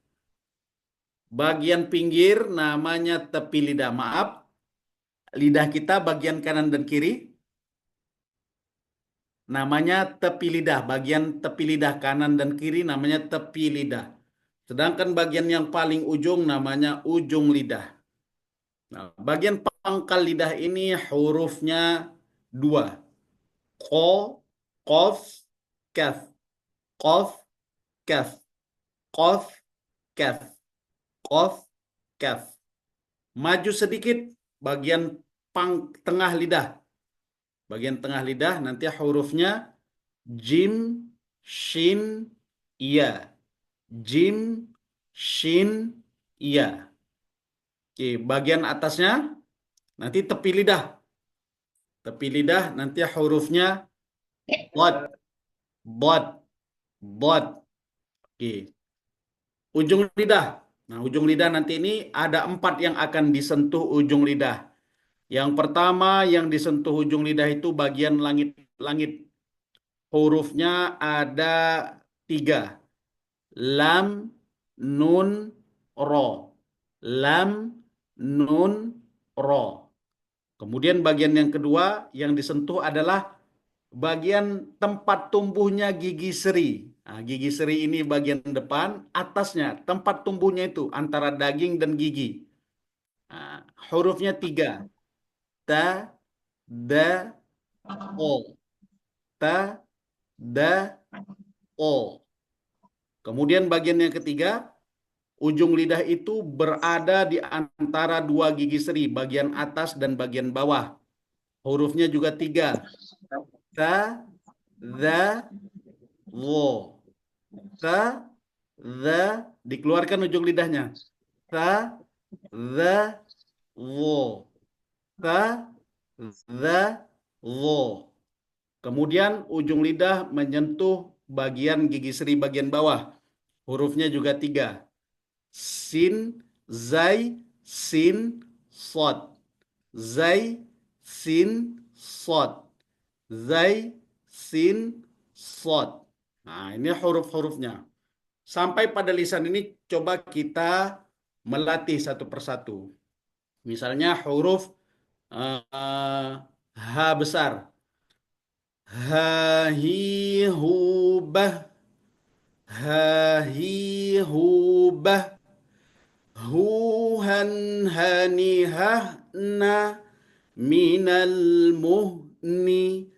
S1: Bagian pinggir namanya tepi lidah. Maaf, lidah kita bagian kanan dan kiri namanya tepi lidah. Bagian tepi lidah kanan dan kiri namanya tepi lidah. Sedangkan bagian yang paling ujung namanya ujung lidah. Nah, bagian pangkal lidah ini hurufnya 2. Ko, kof, kaf. Kof, kaf. Kof, kaf. Kof, kaf. Maju sedikit bagian tengah lidah. Bagian tengah lidah nanti hurufnya jim, shin, iya. Jim, shin, iya. Oke, bagian atasnya nanti tepi lidah. Tepi lidah nanti hurufnya bod, bod, bod. Oke. Ujung lidah. Nah, ujung lidah nanti ini ada 4 yang akan disentuh ujung lidah. Yang pertama yang disentuh ujung lidah itu bagian langit-langit. Hurufnya ada 3. Lam, nun, ro. Lam, nun, ro. Kemudian bagian yang kedua yang disentuh adalah bagian tempat tumbuhnya gigi seri. Nah, gigi seri ini bagian depan, atasnya tempat tumbuhnya itu antara daging dan gigi. Nah, hurufnya 3. Ta, da, o. Ta, da, o. Kemudian bagian yang ketiga, ujung lidah itu berada di antara 2 gigi seri, bagian atas dan bagian bawah. Hurufnya juga 3. Ta, da, wo. Ta, da, dikeluarkan ujung lidahnya. Ta, da, wo. Ta, da, wo. Kemudian ujung lidah menyentuh bagian gigi seri bagian bawah. Hurufnya juga 3. Sin, zai, sin, sod. Zai, sin, sod. Zai, sin, sod. Nah, ini huruf-hurufnya. Sampai pada lisan ini coba kita melatih satu persatu. Misalnya huruf H besar. Ha, hi, hu, bah. Ha, hi, hu, bah. Hu, han, hani, ha, na. Minal muhni.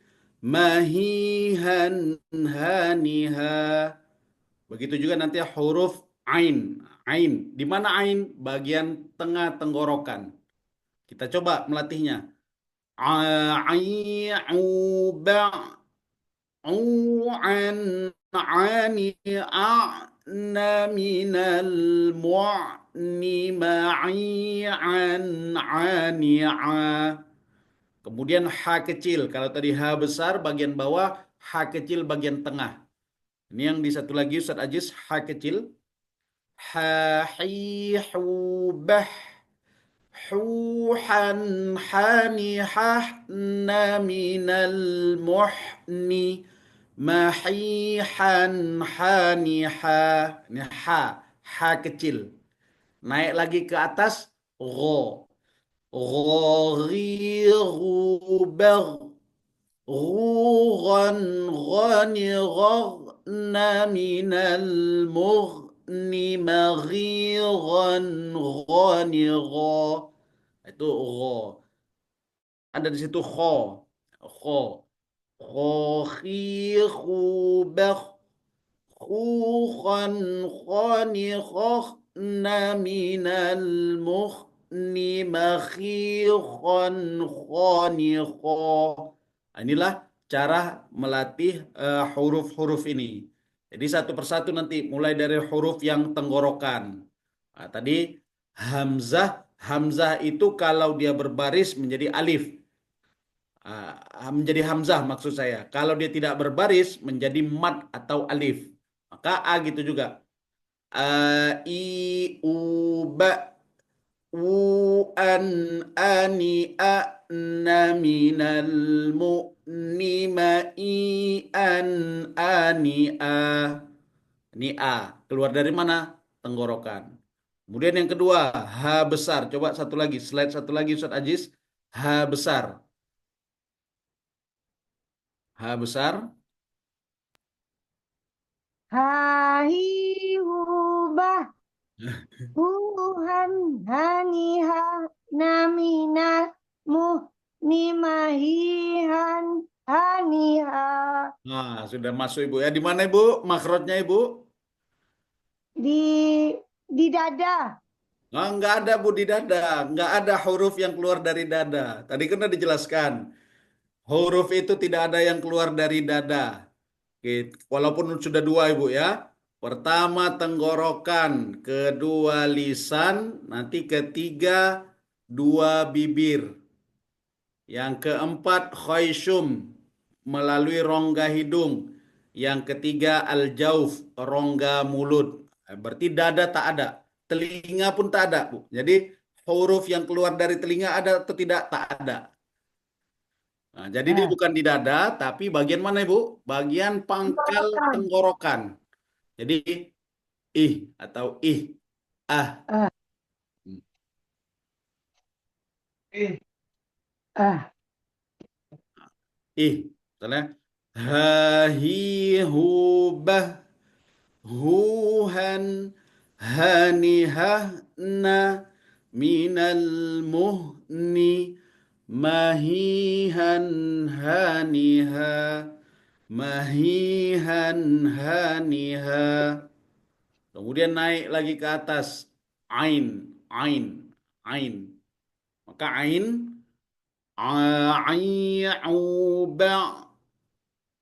S1: mahihan haniha. Begitu juga nanti huruf ain. Ain. Di mana ain? Bagian tengah tenggorokan. Kita coba melatihnya. Ba, an, ani, a'na, minal, mu'ni, ma'i, an, ani, Kemudian ha kecil. Kalau tadi ha besar bagian bawah, ha kecil bagian tengah. Ini yang di satu lagi Ustaz Ajis, ha kecil. Ha, hi, hu, bah. Huhan hanihahna minal muhni mahihan haniha. Ini ha, ha kecil. Naik lagi ke atas, gho. Ghirubagh. Ghugan ghani ghagna minal mughni maghiran ghani gha. Itu gha. Ada di situ kho. Kho. Khohi khubakh. Khukhan khani khana minal mukhni makhikhan khani kho. Inilah cara melatih huruf-huruf ini. Jadi satu persatu nanti mulai dari huruf yang tenggorokan. Nah, tadi hamzah, hamzah itu kalau dia berbaris menjadi alif. Menjadi hamzah maksud saya. Kalau dia tidak berbaris menjadi mad atau alif. Maka a gitu juga. A, i, u, ba, u, an, ani, a, na, minal, mu'ni, ma, i, an, ani, a. Ini a. Keluar dari mana? Tenggorokan. Kemudian yang kedua, ha besar. Coba satu lagi, slide satu lagi Ustaz Ajis. Ha besar. Ha besar.
S6: Hai hubah Tuhan haniha namina muhnimahihan haniha
S1: Nah, sudah masuk Ibu ya. Di mana Ibu? Makrotnya Ibu?
S6: di dada.
S1: Nah, nggak ada Bu di dada. Nggak ada huruf yang keluar dari dada. Tadi kan udah dijelaskan. Huruf itu tidak ada yang keluar dari dada. Oke, walaupun sudah dua Ibu ya. Pertama tenggorokan, kedua lisan, nanti ketiga dua bibir. Yang keempat khayshum melalui rongga hidung. Yang ketiga al-jauf, rongga mulut. Berarti dada tak ada. Telinga pun tak ada, Bu. Jadi huruf yang keluar dari telinga ada atau tidak? Tak ada. Nah, jadi dia bukan di dada, tapi bagian mana Ibu? Bagian pangkal tenggorokan. Jadi ih atau ih, ah,
S6: Ah, ah.
S1: ih. Misalnya hahi hubah huhan hanihahna minal muhni mahihan haniha mahihan haniha. Kemudian naik lagi ke atas. Ain, ain, ain. Maka ain, ba,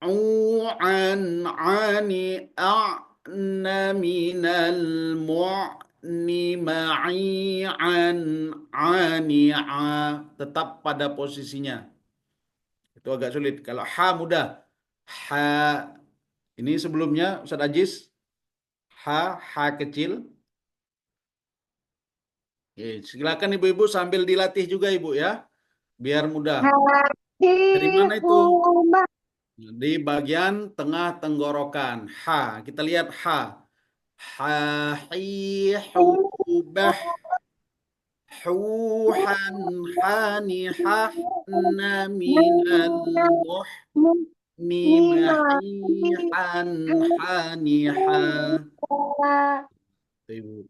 S1: an, ani, a'na, minal, mu'ni, ma'i, an, ani, tetap pada posisinya. Itu agak sulit. Kalau ha mudah. Ha, ini sebelumnya Ustaz Ajis. Ha kecil. Oke, silakan ibu-ibu sambil dilatih juga ibu ya, biar mudah. Dari mana itu?
S6: Hubah
S1: Di bagian tengah tenggorokan. Ha, kita lihat ha. Ha, hi, hu, bah, huhan, hani, hahna, minal, muhni, mahihan, haniha. Ibu.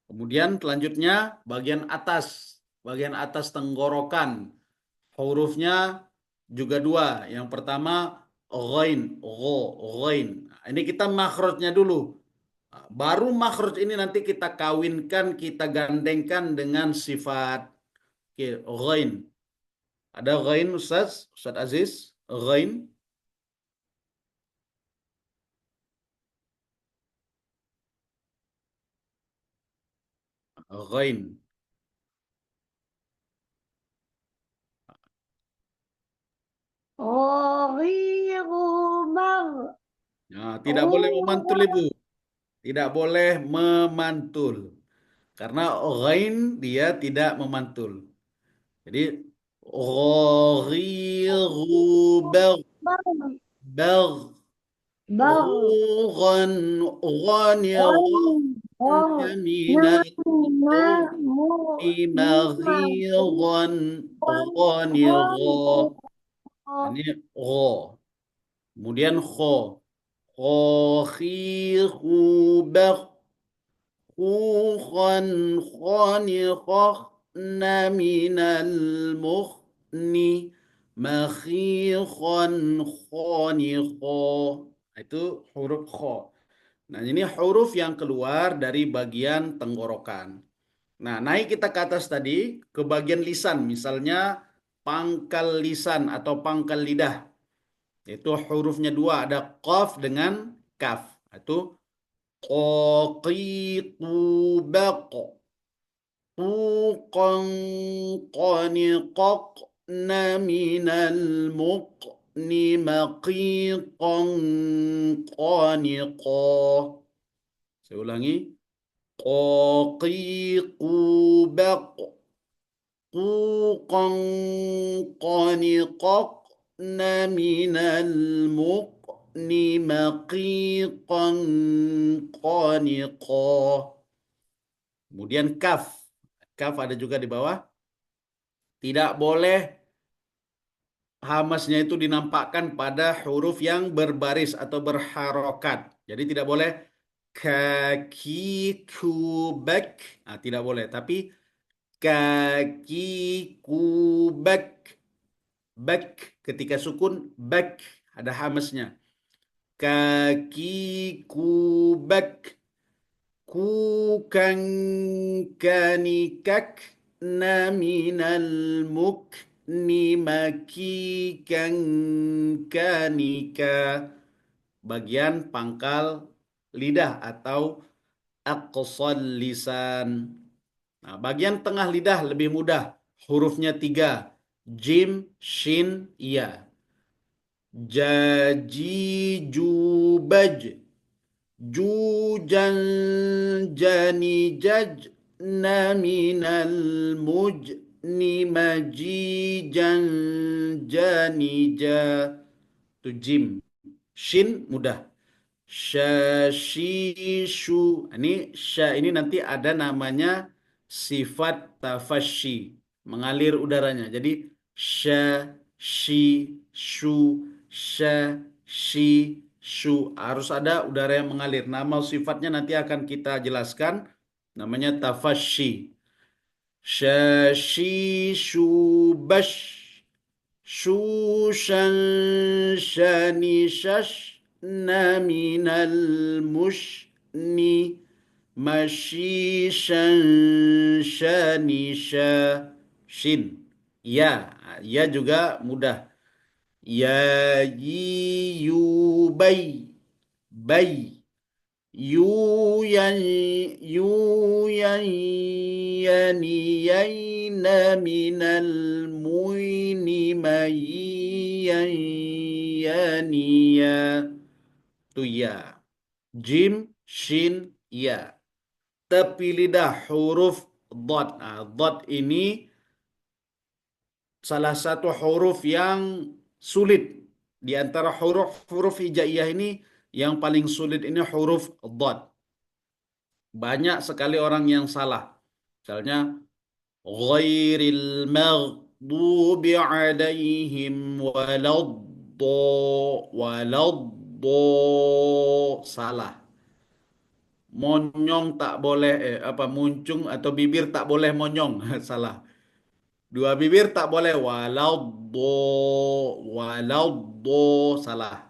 S1: Kemudian selanjutnya bagian atas tenggorokan. Hurufnya juga dua. Yang pertama ghain, ghain. Nah, ini kita makhrajnya dulu. Nah, baru makhraj ini nanti kita kawinkan, kita gandengkan dengan sifat ghain. Ada ghain Ustaz? Ustaz Aziz? Ghain? Ghain.
S6: Ghairu mar.
S1: Nah, tidak boleh memantul Ibu. Tidak boleh memantul. Karena ghain dia tidak memantul. Jadi ghairu
S6: Bar.
S1: bagh
S6: Bar.
S1: ghan ghani
S6: Oh.
S1: minal
S6: Namu.
S1: maghiran ghani gha. Ini gha. Kemudian kho. Khakhiru bagh خوخا خانقنا من المخن مخيخا خانقا. Itu huruf kho. Nah, ini huruf yang keluar dari bagian tenggorokan. Nah, naik kita ke atas tadi, ke bagian lisan. Misalnya pangkal lisan atau pangkal lidah. Itu hurufnya dua, ada qaf dengan kaf. Itu qaqiqu baq. طوقا قنققن من المقن مقيقا قانقا. Saya ulangi. Qaqiqu baq. طوقا قنققن من المقن مقيقا قانقا. Kemudian kaf. Kaf ada juga di bawah. Tidak boleh hamasnya itu dinampakkan pada huruf yang berbaris atau berharokat. Jadi tidak boleh kaki kubek. Nah, tidak boleh. Tapi kaki kubek. Bek ketika sukun bek ada hamasnya. Kaki kubek. Kukan kanikak na minal mukni makikan kanika. Bagian pangkal lidah atau aqsal lisan. Nah, bagian tengah lidah lebih mudah. Hurufnya 3. Jim, shin, ya. Jaji, jubaj. Jujan jani jajna minal mujni majijan janija. Itu jim. Shin mudah. Syashishu. Ini sya ini nanti ada namanya sifat tafasyi. Mengalir udaranya. Jadi sya, shi, shu, sya, shi, shu. Harus ada udara yang mengalir. Nama sifatnya nanti akan kita jelaskan. Namanya tafasyi. Syashishu bash. Shushan shani shash. Minal mushni mashishan shanisha shin. Ya, ya juga mudah. Ya yu bay bay yu yan yani yayna minal muini mayiyan yaniya. Itu ya. Jim, shin, ya. Tepi lidah huruf dot. Nah, dot ini salah satu huruf yang sulit. Di antara huruf hijaiyah ini yang paling sulit ini huruf dot. Banyak sekali orang yang salah. Misalnya ghairil maghdubi alaihim waladdo salah. Monyong tak boleh muncung atau bibir tak boleh monyong salah. Dua bibir tak boleh. Waladdo, salah.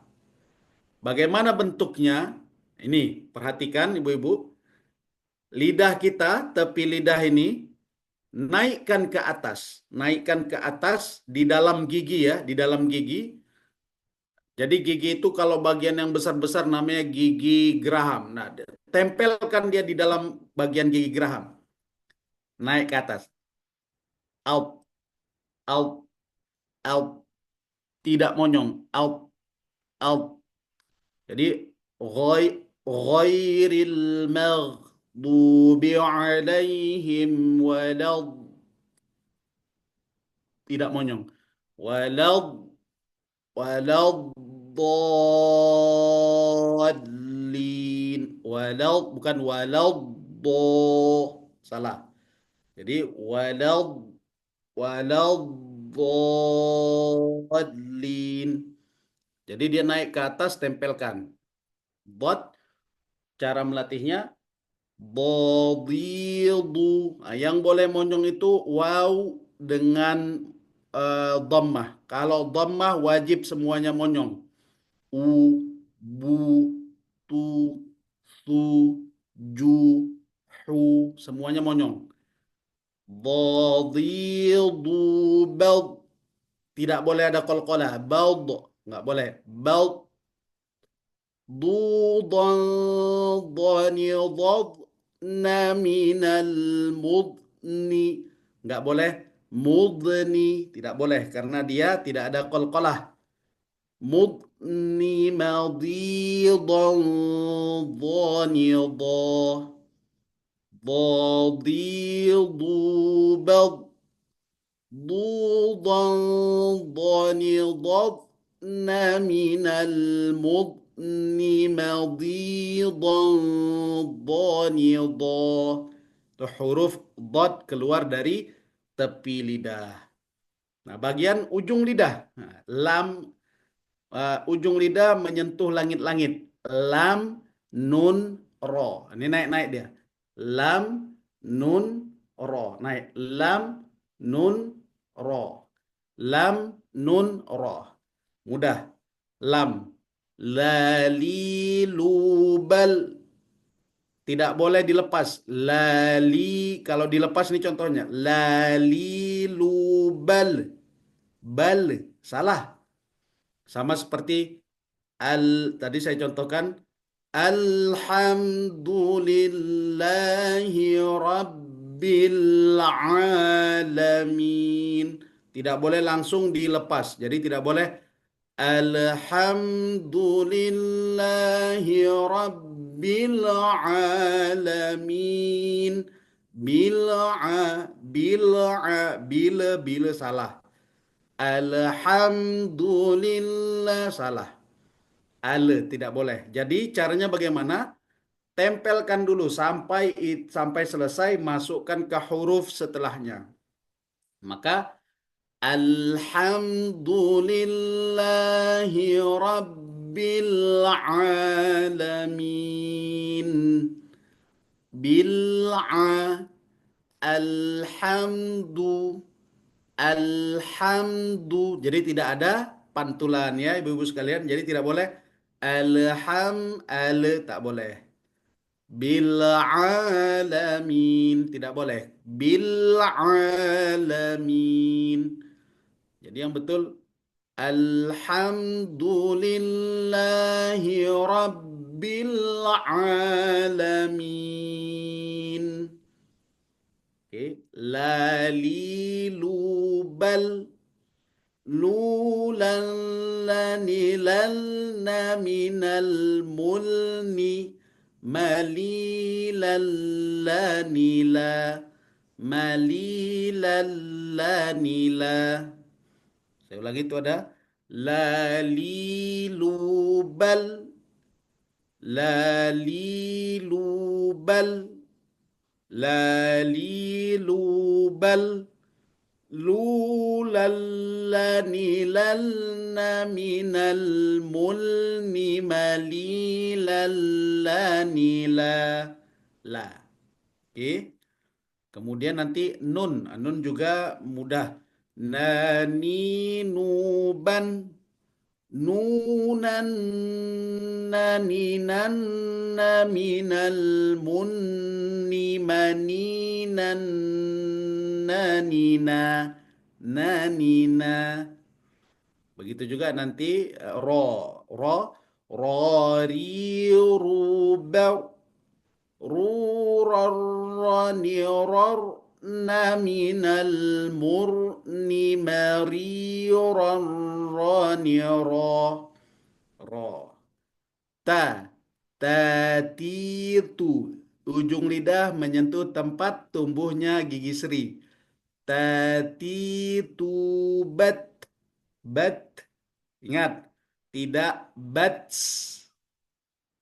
S1: Bagaimana bentuknya? Ini, perhatikan ibu-ibu. Lidah kita, tepi lidah ini, naikkan ke atas. Naikkan ke atas di dalam gigi ya, di dalam gigi. Jadi gigi itu kalau bagian yang besar-besar namanya gigi geraham. Nah, tempelkan dia di dalam bagian gigi geraham. Naik ke atas. Out, out, out. Tidak monyong. Out, out. Jadi ghairil maghdubi alaihim walad, tidak monyong. Walad waladdallin. Walad bukan waladdo. Salah. Jadi waladdallin. Jadi dia naik ke atas, tempelkan. Bot, cara melatihnya bodidu. Nah, yang boleh monyong itu waw dengan dhammah. Kalau dhammah wajib semuanya monyong. U, bu, tu, su, ju, hu, semuanya monyong. Bodidu bald. Tidak boleh ada qalqalah. Bald, nggak boleh. Bald. Dudan dhanidadna minal mudni. Nggak boleh mudni, tidak boleh karena dia tidak ada qalqalah. Mudni madidan dhanidah. Dhadidu bad. ضوضا ضنضضن من المضن مضيضا ضنضا. Itu huruf dot keluar dari tepi lidah. Nah, bagian ujung lidah. Nah, lam, ujung lidah menyentuh langit-langit. Lam, nun, ro. Ini naik-naik dia. Lam, nun, ro. Naik. Lam, nun, ro. Lam, nun, ro. Mudah. Lam. Lalilubal. Tidak boleh dilepas. Lali. Kalau dilepas ini contohnya. Lalilubal. Bal. Salah. Sama seperti tadi saya contohkan. Alhamdulillahi Rabbil Alamin. Tidak boleh langsung dilepas. Jadi tidak boleh Alhamdulillahi Rabbil Alamin. Bila salah. Alhamdulillah salah. Tidak boleh. Jadi caranya bagaimana? Tempelkan dulu sampai selesai, masukkan ke huruf setelahnya. Maka Alhamdulillahi Rabbil Alamin. Alhamdu. Jadi tidak ada pantulan ya ibu-ibu sekalian. Jadi tidak boleh tak boleh. Bil alamin tidak boleh. Bil alamin. Jadi yang betul Alhamdulillahi Rabbil Alamin. Oke. Lalilubal. Lulan lanilalna minal mulni. Malilallanila. Malilallanila. Saya ulangi, itu ada lalilubal. Lalilubal. Lalilubal. Lulallanillalna minal mulni malilallanila. La. Oke. Kemudian nanti nun. Nun juga mudah. Nani nuban. Nunan naninan minal munni maninan nanina nanina. Begitu juga nanti ro ri ruba rurarrani rarna minal murni marirarrani ro ta tatitu ujung lidah menyentuh tempat tumbuhnya gigi seri. Tatitu bat ingat tidak bats.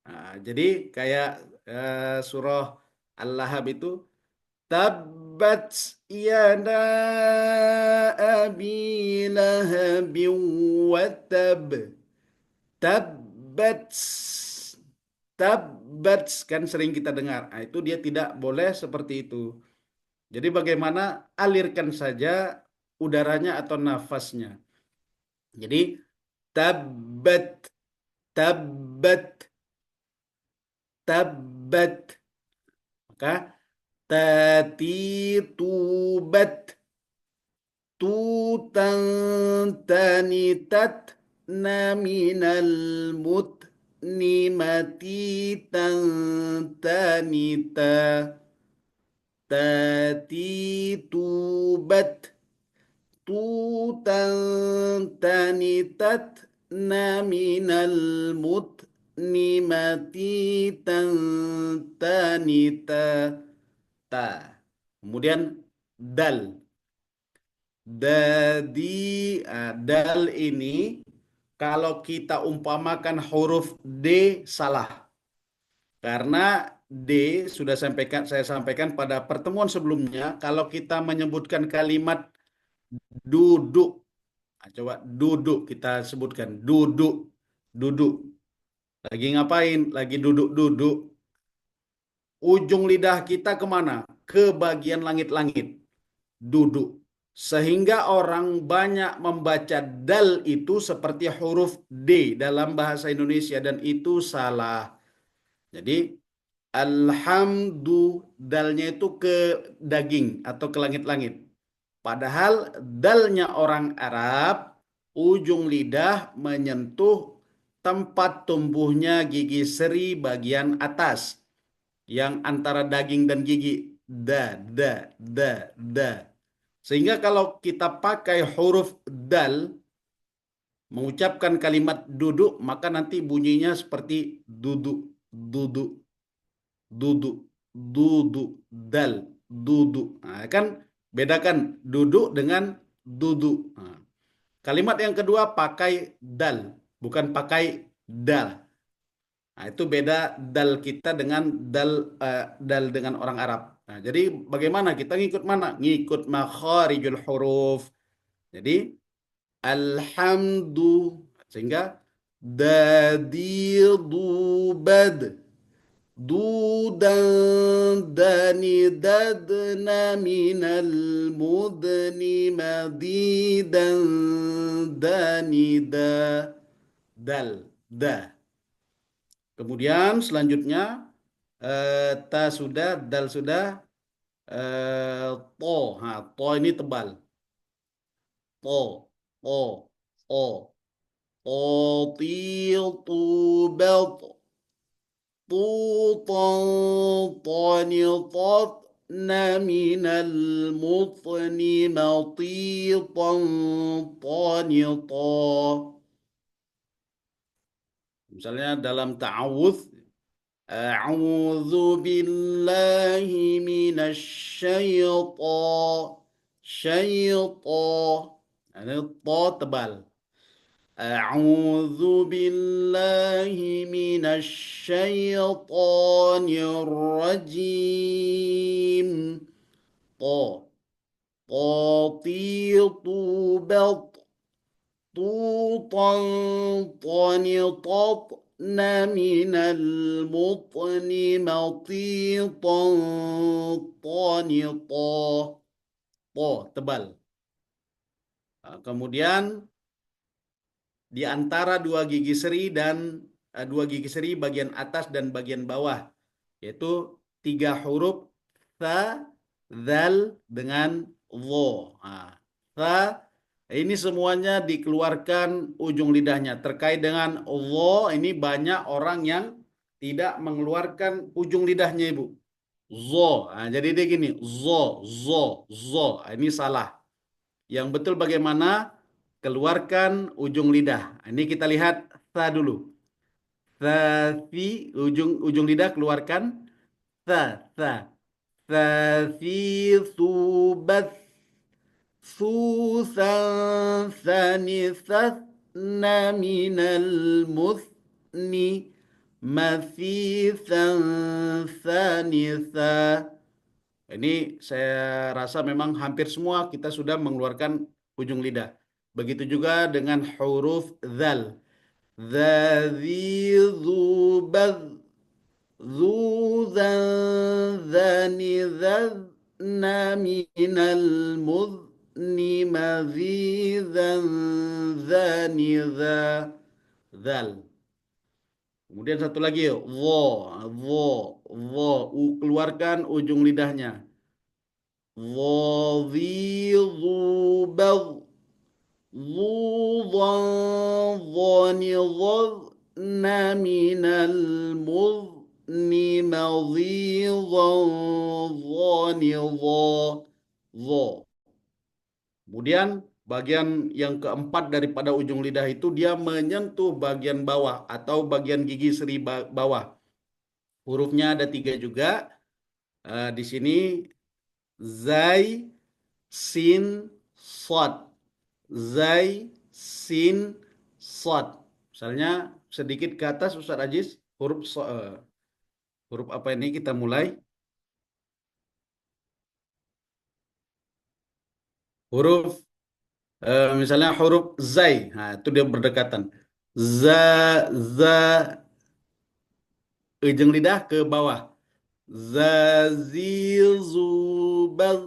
S1: Nah, jadi kayak surah Al-Lahab itu tabbat yada abi lahabin wa tab. Tabbat tabbat kan sering kita dengar. Nah, itu dia tidak boleh seperti itu. Jadi bagaimana alirkan saja udaranya atau nafasnya. Jadi tabbat tabbat tabbat. Maka tatitubat tutan tanitat naminal mutnimati tantanita tatitubat tutan tanitat naminal mutnimati tantanita ta. Kemudian dal. Dal ini kalau kita umpamakan huruf D salah. Karena D saya sampaikan pada pertemuan sebelumnya, kalau kita menyebutkan kalimat duduk. Nah, coba duduk kita sebutkan. Duduk. Duduk. Lagi ngapain? Lagi duduk-duduk. Ujung lidah kita kemana? Ke bagian langit-langit. Duduk. Sehingga orang banyak membaca dal itu seperti huruf D dalam bahasa Indonesia. Dan itu salah. Jadi alhamdu dalnya itu ke daging atau ke langit-langit. Padahal dalnya orang Arab, ujung lidah menyentuh tempat tumbuhnya gigi seri bagian atas. Yang antara daging dan gigi. Da. Sehingga kalau kita pakai huruf dal, mengucapkan kalimat duduk, maka nanti bunyinya seperti duduk, duduk, duduk, duduk, dal, duduk. Nah, kan bedakan duduk dengan duduk. Nah, kalimat yang kedua pakai dal, bukan pakai dal. Nah, itu beda dal kita dengan dal dengan orang Arab. Nah, jadi bagaimana kita ngikut mana? Ngikut makharijul huruf. Jadi alhamdu sehingga dadidubad dudan dani dadna minal mudni madidan danida dal da. Kemudian selanjutnya ta sudah, dal sudah, to. To ini tebal. To, to, to. Totil, tubel, tutan, tanitat, minal mutni matitan, tanita. Misalnya dalam ta'awudz, a'udzu billahi syaitan. Ini to tebal. A'udzu billahi minasyaitonir rajim. To. Tatitu belt. Tutan tanitat من المطن مطيطا طانطا. To, tebal. Kemudian di antara dua gigi seri dan dua gigi seri bagian atas dan bagian bawah, yaitu 3 huruf tha, zal dengan wo. Nah, tha ini semuanya dikeluarkan ujung lidahnya. Terkait dengan wo, ini banyak orang yang tidak mengeluarkan ujung lidahnya, Ibu. Zo. Nah, jadi dia gini, zo. Nah, ini salah. Yang betul bagaimana? Keluarkan ujung lidah. Ini kita lihat tha dulu. Thafi, ujung lidah keluarkan. Tha. Thafi thubat. Thusan thanithasna minal muthni. Mathisan thanitha. Ini saya rasa memang hampir semua kita sudah mengeluarkan ujung lidah. Begitu juga dengan huruf zal. Dzazi, zubaz, zuzan, zani, zazna, minal muzni, mazizan, zani, zal. Kemudian satu lagi, wo, keluarkan ujung lidahnya. ظاظي ظوبض ذو ظن ظن من المذن مضيظا ظن ظا. Kemudian bagian yang keempat daripada ujung lidah itu dia menyentuh bagian bawah atau bagian gigi seri bawah. Hurufnya ada 3 juga. Di sini zai, sin, sod. Zai, sin, sod. Misalnya sedikit ke atas Ustaz Aziz, huruf apa ini kita mulai? Huruf misalnya huruf zai. Nah, itu dia berdekatan. Za, za, ujung lidah ke bawah. Zazizubaz.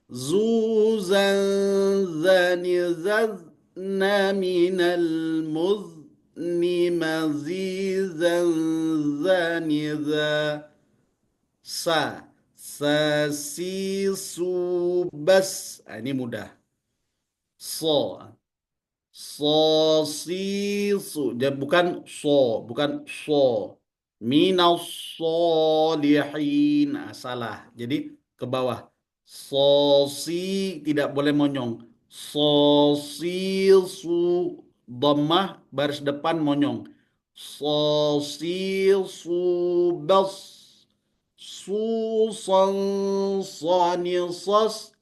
S1: Zuzan zani zazna minal muzni mazizan zani sa sasisubas. Ini mudah. So sosisu, dia bukan so minas solihin. Nah, salah, jadi ke bawah. Sosi tidak boleh monyong. Sosisu, dhammah baris depan monyong. Sosisu bas. Susan sanisas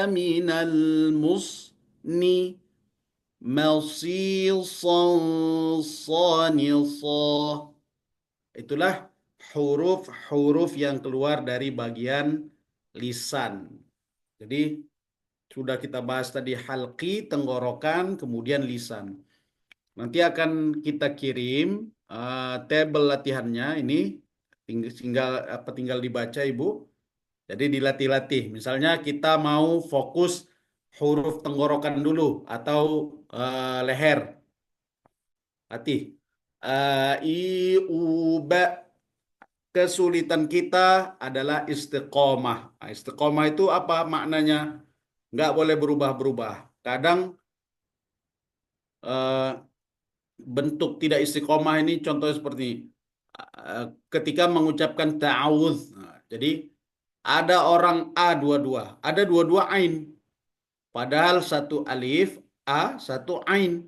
S1: minal musni masisan sanisa. Itulah huruf-huruf yang keluar dari bagian lisan. Jadi sudah kita bahas tadi halqi, tenggorokan, kemudian lisan. Nanti akan kita kirim tabel latihannya ini, tinggal dibaca Ibu. Jadi dilatih-latih. Misalnya kita mau fokus huruf tenggorokan dulu atau leher. Latih. I, u, ba. Kesulitan kita adalah istiqomah. Nah, istiqomah itu apa maknanya? Nggak boleh berubah-berubah. Kadang bentuk tidak istiqomah ini contohnya seperti ketika mengucapkan ta'awudz. Nah, jadi ada orang A dua-dua, ada dua-dua ain. Padahal satu alif A, satu ain.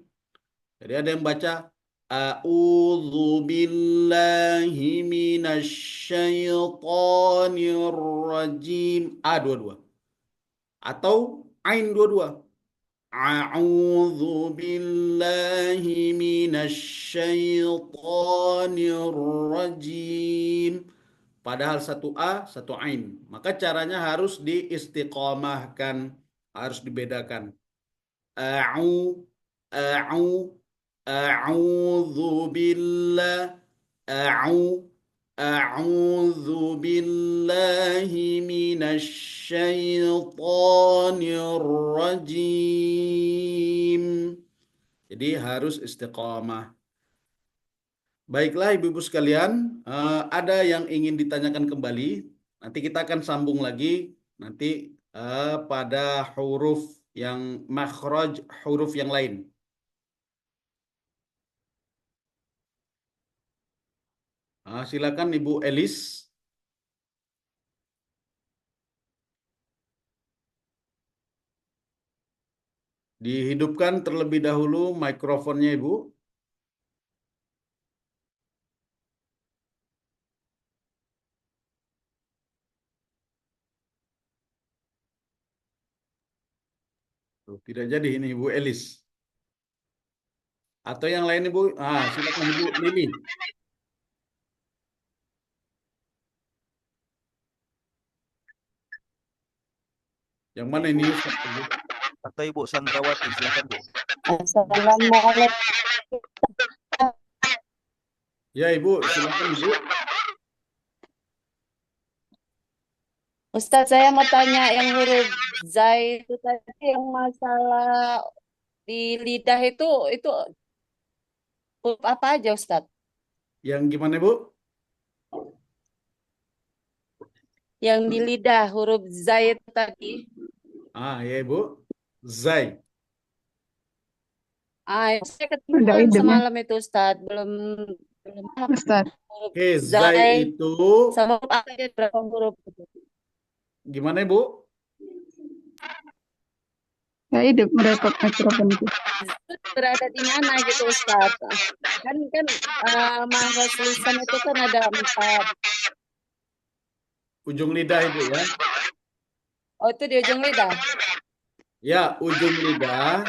S1: Jadi ada yang baca A'udzu billahi minasyaitonir rajim. A dua-dua. Atau ain dua-dua. A'udzu billahi minasyaitonir rajim. Padahal satu A, satu ain. Maka caranya harus diistiqomahkan, harus dibedakan. A'u, a'u. A'udzu billah. A'u. A'udzu billahi minasy syaithanir rajim. Jadi harus istiqamah. Baiklah ibu-ibu sekalian, ada yang ingin ditanyakan kembali. Nanti kita akan sambung lagi nanti pada huruf yang makhraj, huruf yang lain. Silakan Ibu Elis. Dihidupkan terlebih dahulu mikrofonnya Ibu. Tuh, tidak jadi ini Ibu Elis. Atau yang lain Ibu, silakan Ibu Lili. Yang mana ini Ustaz?
S5: Atau Ibu Sandrawati, silakan Bu.
S6: Assalamualaikum.
S1: Ya Ibu, silakan Ibu.
S6: Ustadz, saya mau tanya yang huruf zai itu tadi yang masalah di lidah itu huruf apa aja Ustadz?
S1: Yang gimana Ibu?
S6: Yang di lidah huruf zai itu tadi.
S1: Ya Ibu. Zai.
S6: Saya ketemu
S3: Ada idenya.
S6: semalam itu Ustadz, belum paham
S3: Ustaz.
S6: huruf
S1: Oke, Zai
S6: zai
S1: itu
S6: sama huruf apa aja, berapa huruf itu.
S1: gimana Ibu?
S3: Ya hidup merekod mikrofon itu.
S6: Itu berada di mana gitu Ustadz? Kan makhraj lisan itu kan ada 4.
S1: Ujung lidah Ibu ya.
S6: Oh, itu di ujung lidah.
S1: Ya, ujung lidah.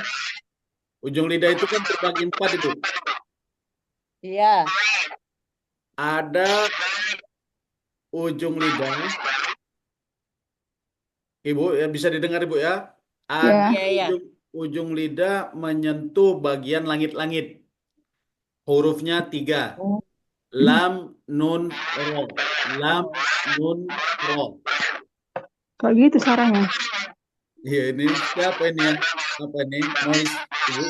S1: Ujung lidah itu kan terbagi 4 itu.
S6: Iya.
S1: Ada ujung lidah. Ibu, ya bisa didengar Ibu ya. Ada
S6: Iya.
S1: ujung lidah menyentuh bagian langit-langit. Hurufnya 3. Lam, nun, ro. Lam, nun, ro.
S3: Kok gitu caranya?
S1: Iya, ini siapa ini ya? Apa ini? Noise, Ibu.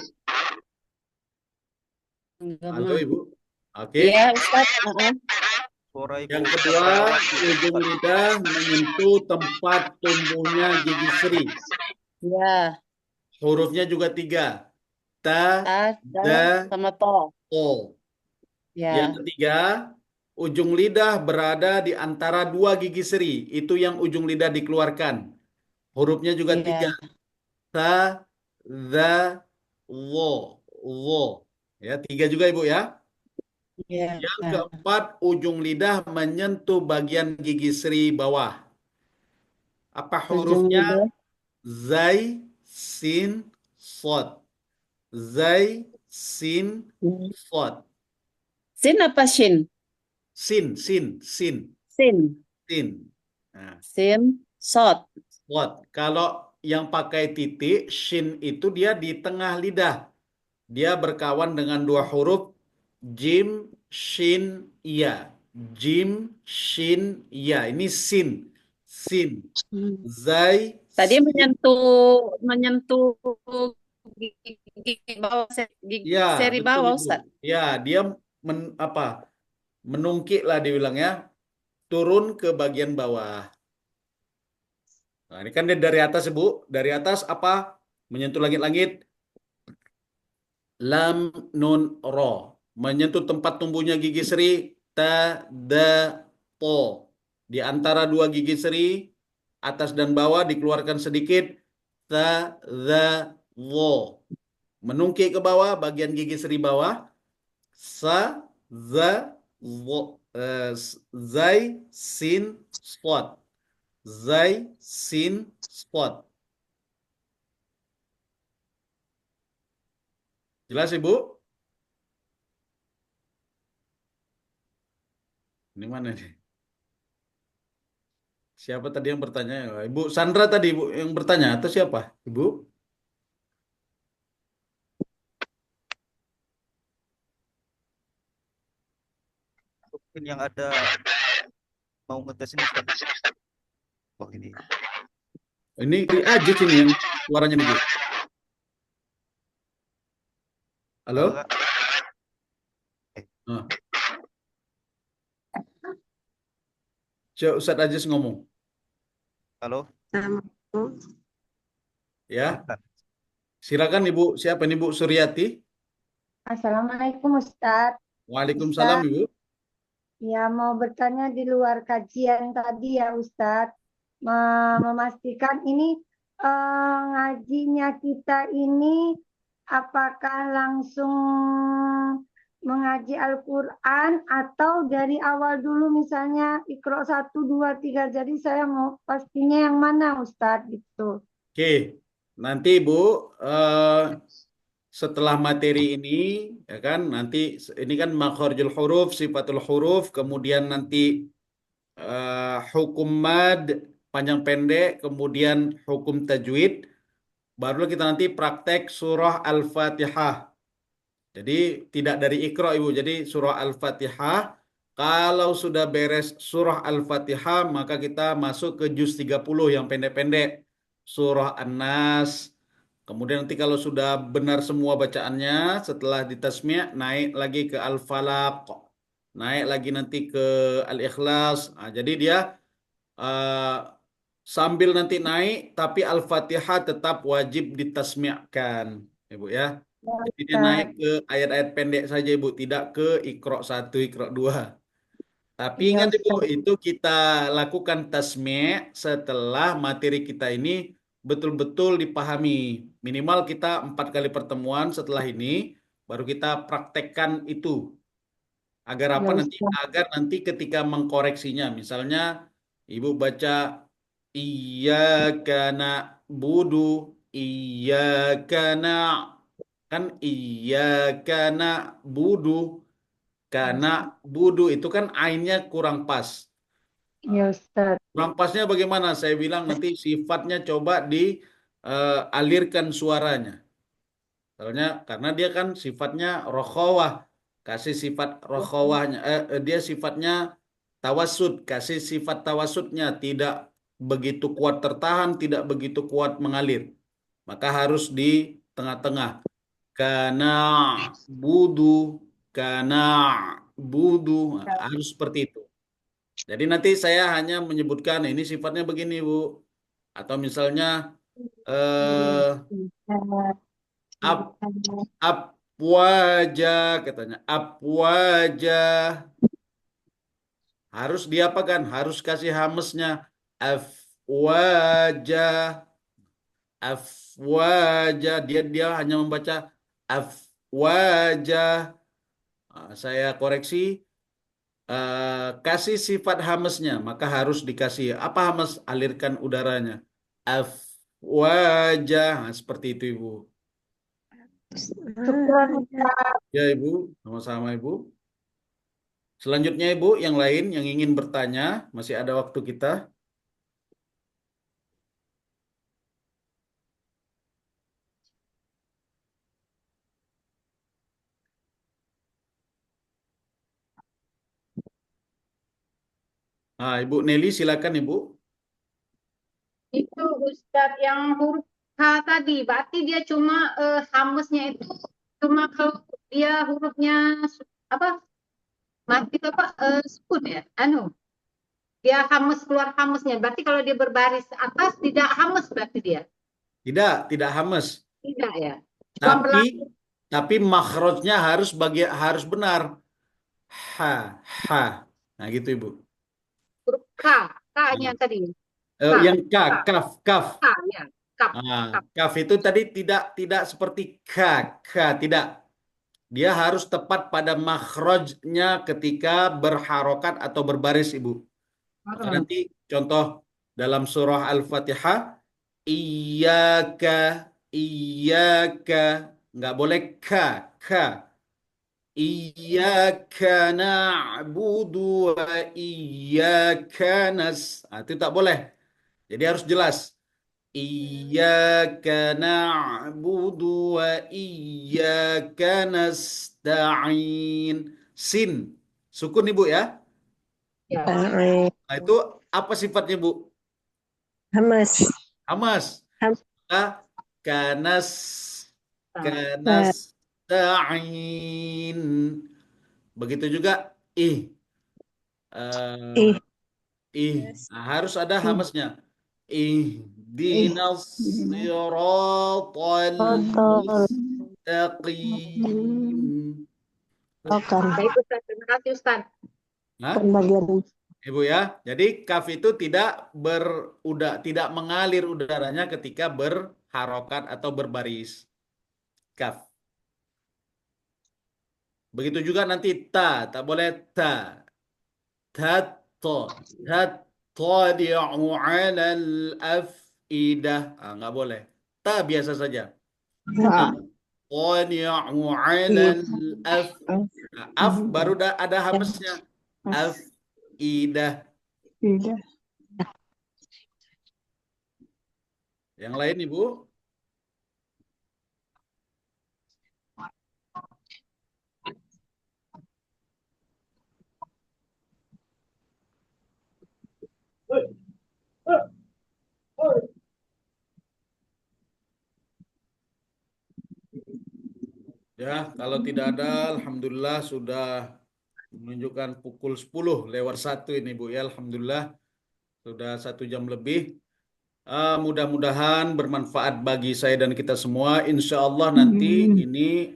S1: Halo Ibu. Oke.
S6: Iya, Ustadz.
S5: Suara Ibu
S1: Yang kedua,
S5: Sandrawati.
S1: ujung lidah menyentuh tempat tumbuhnya gigi seri.
S6: Iya.
S1: Hurufnya juga 3. Ta,
S6: A,
S1: da,
S6: da, sama to.
S1: o.
S6: Ya.
S1: Yang ketiga, ujung lidah berada di antara 2 gigi seri. Itu yang ujung lidah dikeluarkan. Hurufnya juga
S6: Iya.
S1: 3. Ta, za, wo. Wo. Ya, 3 juga Ibu ya.
S6: Iya.
S1: Yang keempat, ujung lidah menyentuh bagian gigi seri bawah. Apa
S6: Ujung
S1: hurufnya?
S6: lidah.
S1: Zai, sin, sod. Zai, sin, sod.
S6: Sin apa shin?
S1: Sin, sin, sin,
S6: Sin.
S1: sin. Nah,
S6: Sin, sod.
S1: sod. Kalau yang pakai titik, shin itu dia di tengah lidah. Dia berkawan dengan 2 huruf, jim, shin, iya. Jim, shin, iya. Ini sin. Sin. Zai,
S6: Tadi
S1: sin.
S6: menyentuh gigi bawah, gigi
S1: Ya,
S6: seri
S1: betul
S6: bawah,
S1: Ibu.
S6: Ustaz.
S1: Ya, dia menungkik lah dibilangnya, turun ke bagian bawah. Nah, ini kan dia dari atas Ibu. Dari atas apa? Menyentuh langit-langit. Lam, nun, ro. Menyentuh tempat tumbuhnya gigi seri. Ta, da, po. Di antara 2 gigi seri, atas dan bawah dikeluarkan sedikit. Ta, da, wo. Menungkik ke bawah, bagian gigi seri bawah. Sa, za, wo. Zai, sin, spot. Zai, sin, spot. Jelas Ibu? Ini mana nih? Siapa tadi yang bertanya? Ibu Sandra tadi Ibu yang bertanya atau siapa? Ibu?
S5: Mungkin yang ada mau ngetes ini Ustaz. Oh ini.
S1: Ini Aziz ini yang suaranya nih, Bu. Halo?
S5: Kak.
S1: Nah. Coba Ustadz Aziz ngomong.
S5: Halo.
S1: Ya. Silakan Ibu. Siapa ini Bu Suryati?
S7: Assalamualaikum Ustadz.
S1: Waalaikumsalam
S7: Ustadz,
S1: Ibu.
S7: ya mau bertanya di luar kajian tadi ya Ustadz, memastikan ini ngajinya kita ini apakah langsung mengaji Al-Quran atau dari awal dulu misalnya Iqra 1, 2, 3. Jadi saya mau pastinya yang mana Ustadz gitu.
S1: Oke. Nanti Bu, setelah materi ini, ya kan, nanti ini kan makharijul huruf, sifatul huruf, kemudian nanti hukum mad, panjang pendek, kemudian hukum tajwid, baru kita nanti praktek surah Al-Fatihah. Jadi tidak dari Iqra Ibu, jadi surah Al-Fatihah. Kalau sudah beres surah Al-Fatihah, maka kita masuk ke juz 30 yang pendek-pendek. Surah An-Nas. Kemudian nanti kalau sudah benar semua bacaannya, setelah ditasmi' naik lagi ke Al-Falaq. Naik lagi nanti ke Al-Ikhlas. Nah, jadi dia eh, sambil nanti naik, tapi Al-Fatihah tetap wajib ditasmi'kan. Ibu ya. Jadi dia naik ke ayat-ayat pendek saja Ibu, tidak ke Iqra 1, Iqra 2. Tapi
S7: Iya
S1: ingat Ibu,
S7: Ustadz.
S1: itu kita lakukan tasmi' setelah materi kita ini betul-betul dipahami. Minimal kita 4 kali pertemuan setelah ini, baru kita praktekkan itu. Agar
S7: Ya
S1: apa nanti?
S7: Ustadz.
S1: Agar nanti ketika mengkoreksinya, misalnya Ibu baca iyyaka na'budu, iyyaka kan iyyaka na'budu, karena budu itu kan ainnya kurang pas.
S7: Ya Ustadz.
S1: Kurang pasnya bagaimana? Saya bilang nanti sifatnya coba dialirkan suaranya. Soalnya karena dia kan sifatnya rokhawah, kasih sifat rokhawahnya. Dia sifatnya tawasud, kasih sifat tawasudnya, tidak begitu kuat tertahan, tidak begitu kuat mengalir. Maka harus di tengah-tengah. Kana budu, kana budu. Nah, harus seperti itu. Jadi nanti saya hanya menyebutkan ini sifatnya begini, Bu. Atau misalnya eh ap apwaja katanya. Apwaja harus diapakan? Harus kasih hamesnya. Afwaja, afwaja. Dia hanya membaca afwaja. Saya koreksi, kasih sifat hamesnya, maka harus dikasih apa hames? Alirkan udaranya. Afwaja. Nah, seperti itu Ibu.
S7: Syukran Ustadz.
S1: Ya Ibu, sama-sama Ibu. Selanjutnya Ibu, yang lain yang ingin bertanya, masih ada waktu kita. Nah, Ibu Nelly silakan Ibu.
S2: Itu Ustadz yang huruf H tadi, berarti dia cuma hamesnya itu cuma kalau dia hurufnya apa mati apa sukun ya, dia hames keluar hamesnya. Berarti kalau dia berbaris atas tidak hames berarti dia
S1: Tidak hames.
S2: tidak ya. Cuma berlaku
S1: Tapi makhrajnya harus benar. Ha, ha. Nah, gitu Ibu.
S2: huruf K-nya tadi.
S1: Yang kaf.
S2: K ya, kaf.
S1: Kaf itu tadi tidak seperti tidak. Dia harus tepat pada makhrajnya ketika berharokat atau berbaris, Ibu. Maka nanti contoh dalam surah Al-Fatihah, iyyaka, iyyaka, nggak boleh ka. Iyyaka na'budu wa iyyaka itu tak boleh. Jadi harus jelas. Iyyaka na'budu wa iyyaka nasta'in. Sin. Sukun Ibu ya. Nah, itu apa sifatnya, Bu?
S7: Hamas.
S1: Hamas.
S7: Ham-
S1: Kanas Kanasta'in. Begitu juga ih. Eh, ih. Nah, harus ada hamasnya. Ihdinas siratal mustaqim.
S6: Baik Ustaz, terima kasih Ustaz.
S1: Nah, Ibu ya. Jadi kaf itu tidak mengalir udaranya ketika berharokat atau berbaris. Kaf. Begitu juga nanti tak boleh ta. Tatto. Tattadi'u 'alal afidah. Nggak boleh. Ta biasa saja. Tattadi'u 'alal af baru ada hamznya. Afidah. Yang lain, Ibu? Ya, kalau tidak ada, alhamdulillah sudah menunjukkan pukul 10 lewat 1 ini, Bu ya. Alhamdulillah sudah 1 jam lebih. Mudah-mudahan bermanfaat bagi saya dan kita semua. Insya Allah nanti ini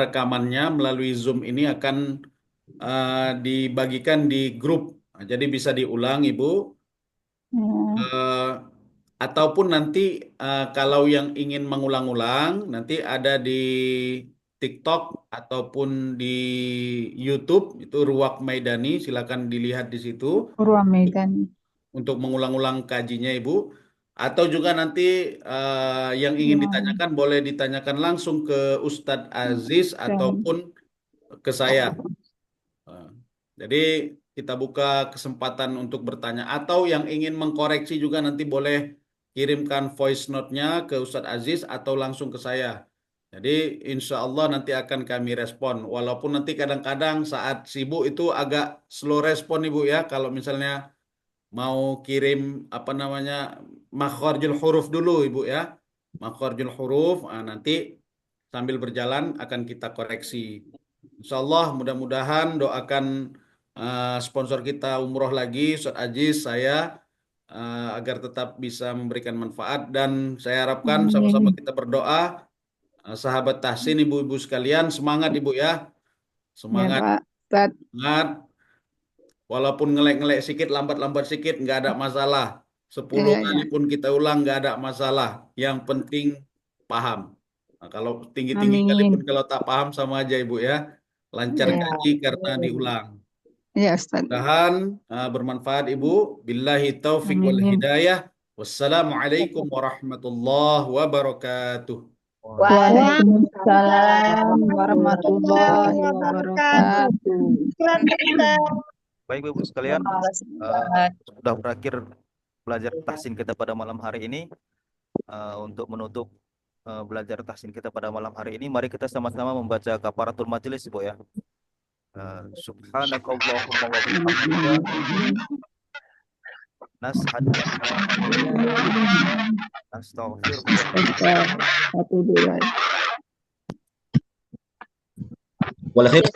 S1: rekamannya melalui Zoom ini akan dibagikan di grup. Nah, jadi bisa diulang, Ibu. Ataupun nanti kalau yang ingin mengulang-ulang, nanti ada di TikTok ataupun di YouTube, itu Ruwak Maidani, silakan dilihat di situ.
S3: Ruang Medan.
S1: Untuk mengulang-ulang kajinya, Ibu. Atau juga nanti yang ingin ditanyakan boleh ditanyakan langsung ke Ustadz Aziz ataupun ke saya. Jadi kita buka kesempatan untuk bertanya. Atau yang ingin mengkoreksi juga nanti boleh kirimkan voice note-nya ke Ustadz Aziz atau langsung ke saya. Jadi insya Allah nanti akan kami respon. Walaupun nanti kadang-kadang saat sibuk itu agak slow respon, Ibu ya. Kalau misalnya mau kirim makharijul huruf dulu, Ibu ya. Makharijul huruf, nanti sambil berjalan akan kita koreksi. Insya Allah mudah-mudahan doakan sponsor kita umroh lagi, Ustadz Aziz, saya agar tetap bisa memberikan manfaat, dan saya harapkan sama-sama kita berdoa. Sahabat tahsin, ibu-ibu sekalian, semangat Ibu ya. Semangat. Semangat. Walaupun ngelek-ngelek sedikit, lambat-lambat sedikit, nggak ada masalah. 10 kali pun kita ulang, nggak ada masalah. Yang penting paham. Nah, kalau tinggi-tinggi kali pun kalau tak paham sama aja, Ibu ya. Lancar kaji karena diulang.
S3: Ya Ustaz.
S1: Mudah-mudahan bermanfaat, Ibu. Billahi taufiq wal hidayah. Wassalamualaikum warahmatullahi wabarakatuh.
S3: Waalaikumsalam warahmatullahi wabarakatuh.
S5: Baik Bapak sekalian, sudah berakhir belajar tahsin kita pada malam hari ini. Untuk menutup belajar tahsin kita pada malam hari ini, mari kita sama-sama membaca kafaratul majelis, Bu ya. Subhanakallahumma wa bihamdika nashhadu astaghfiruka
S8: Wala khair.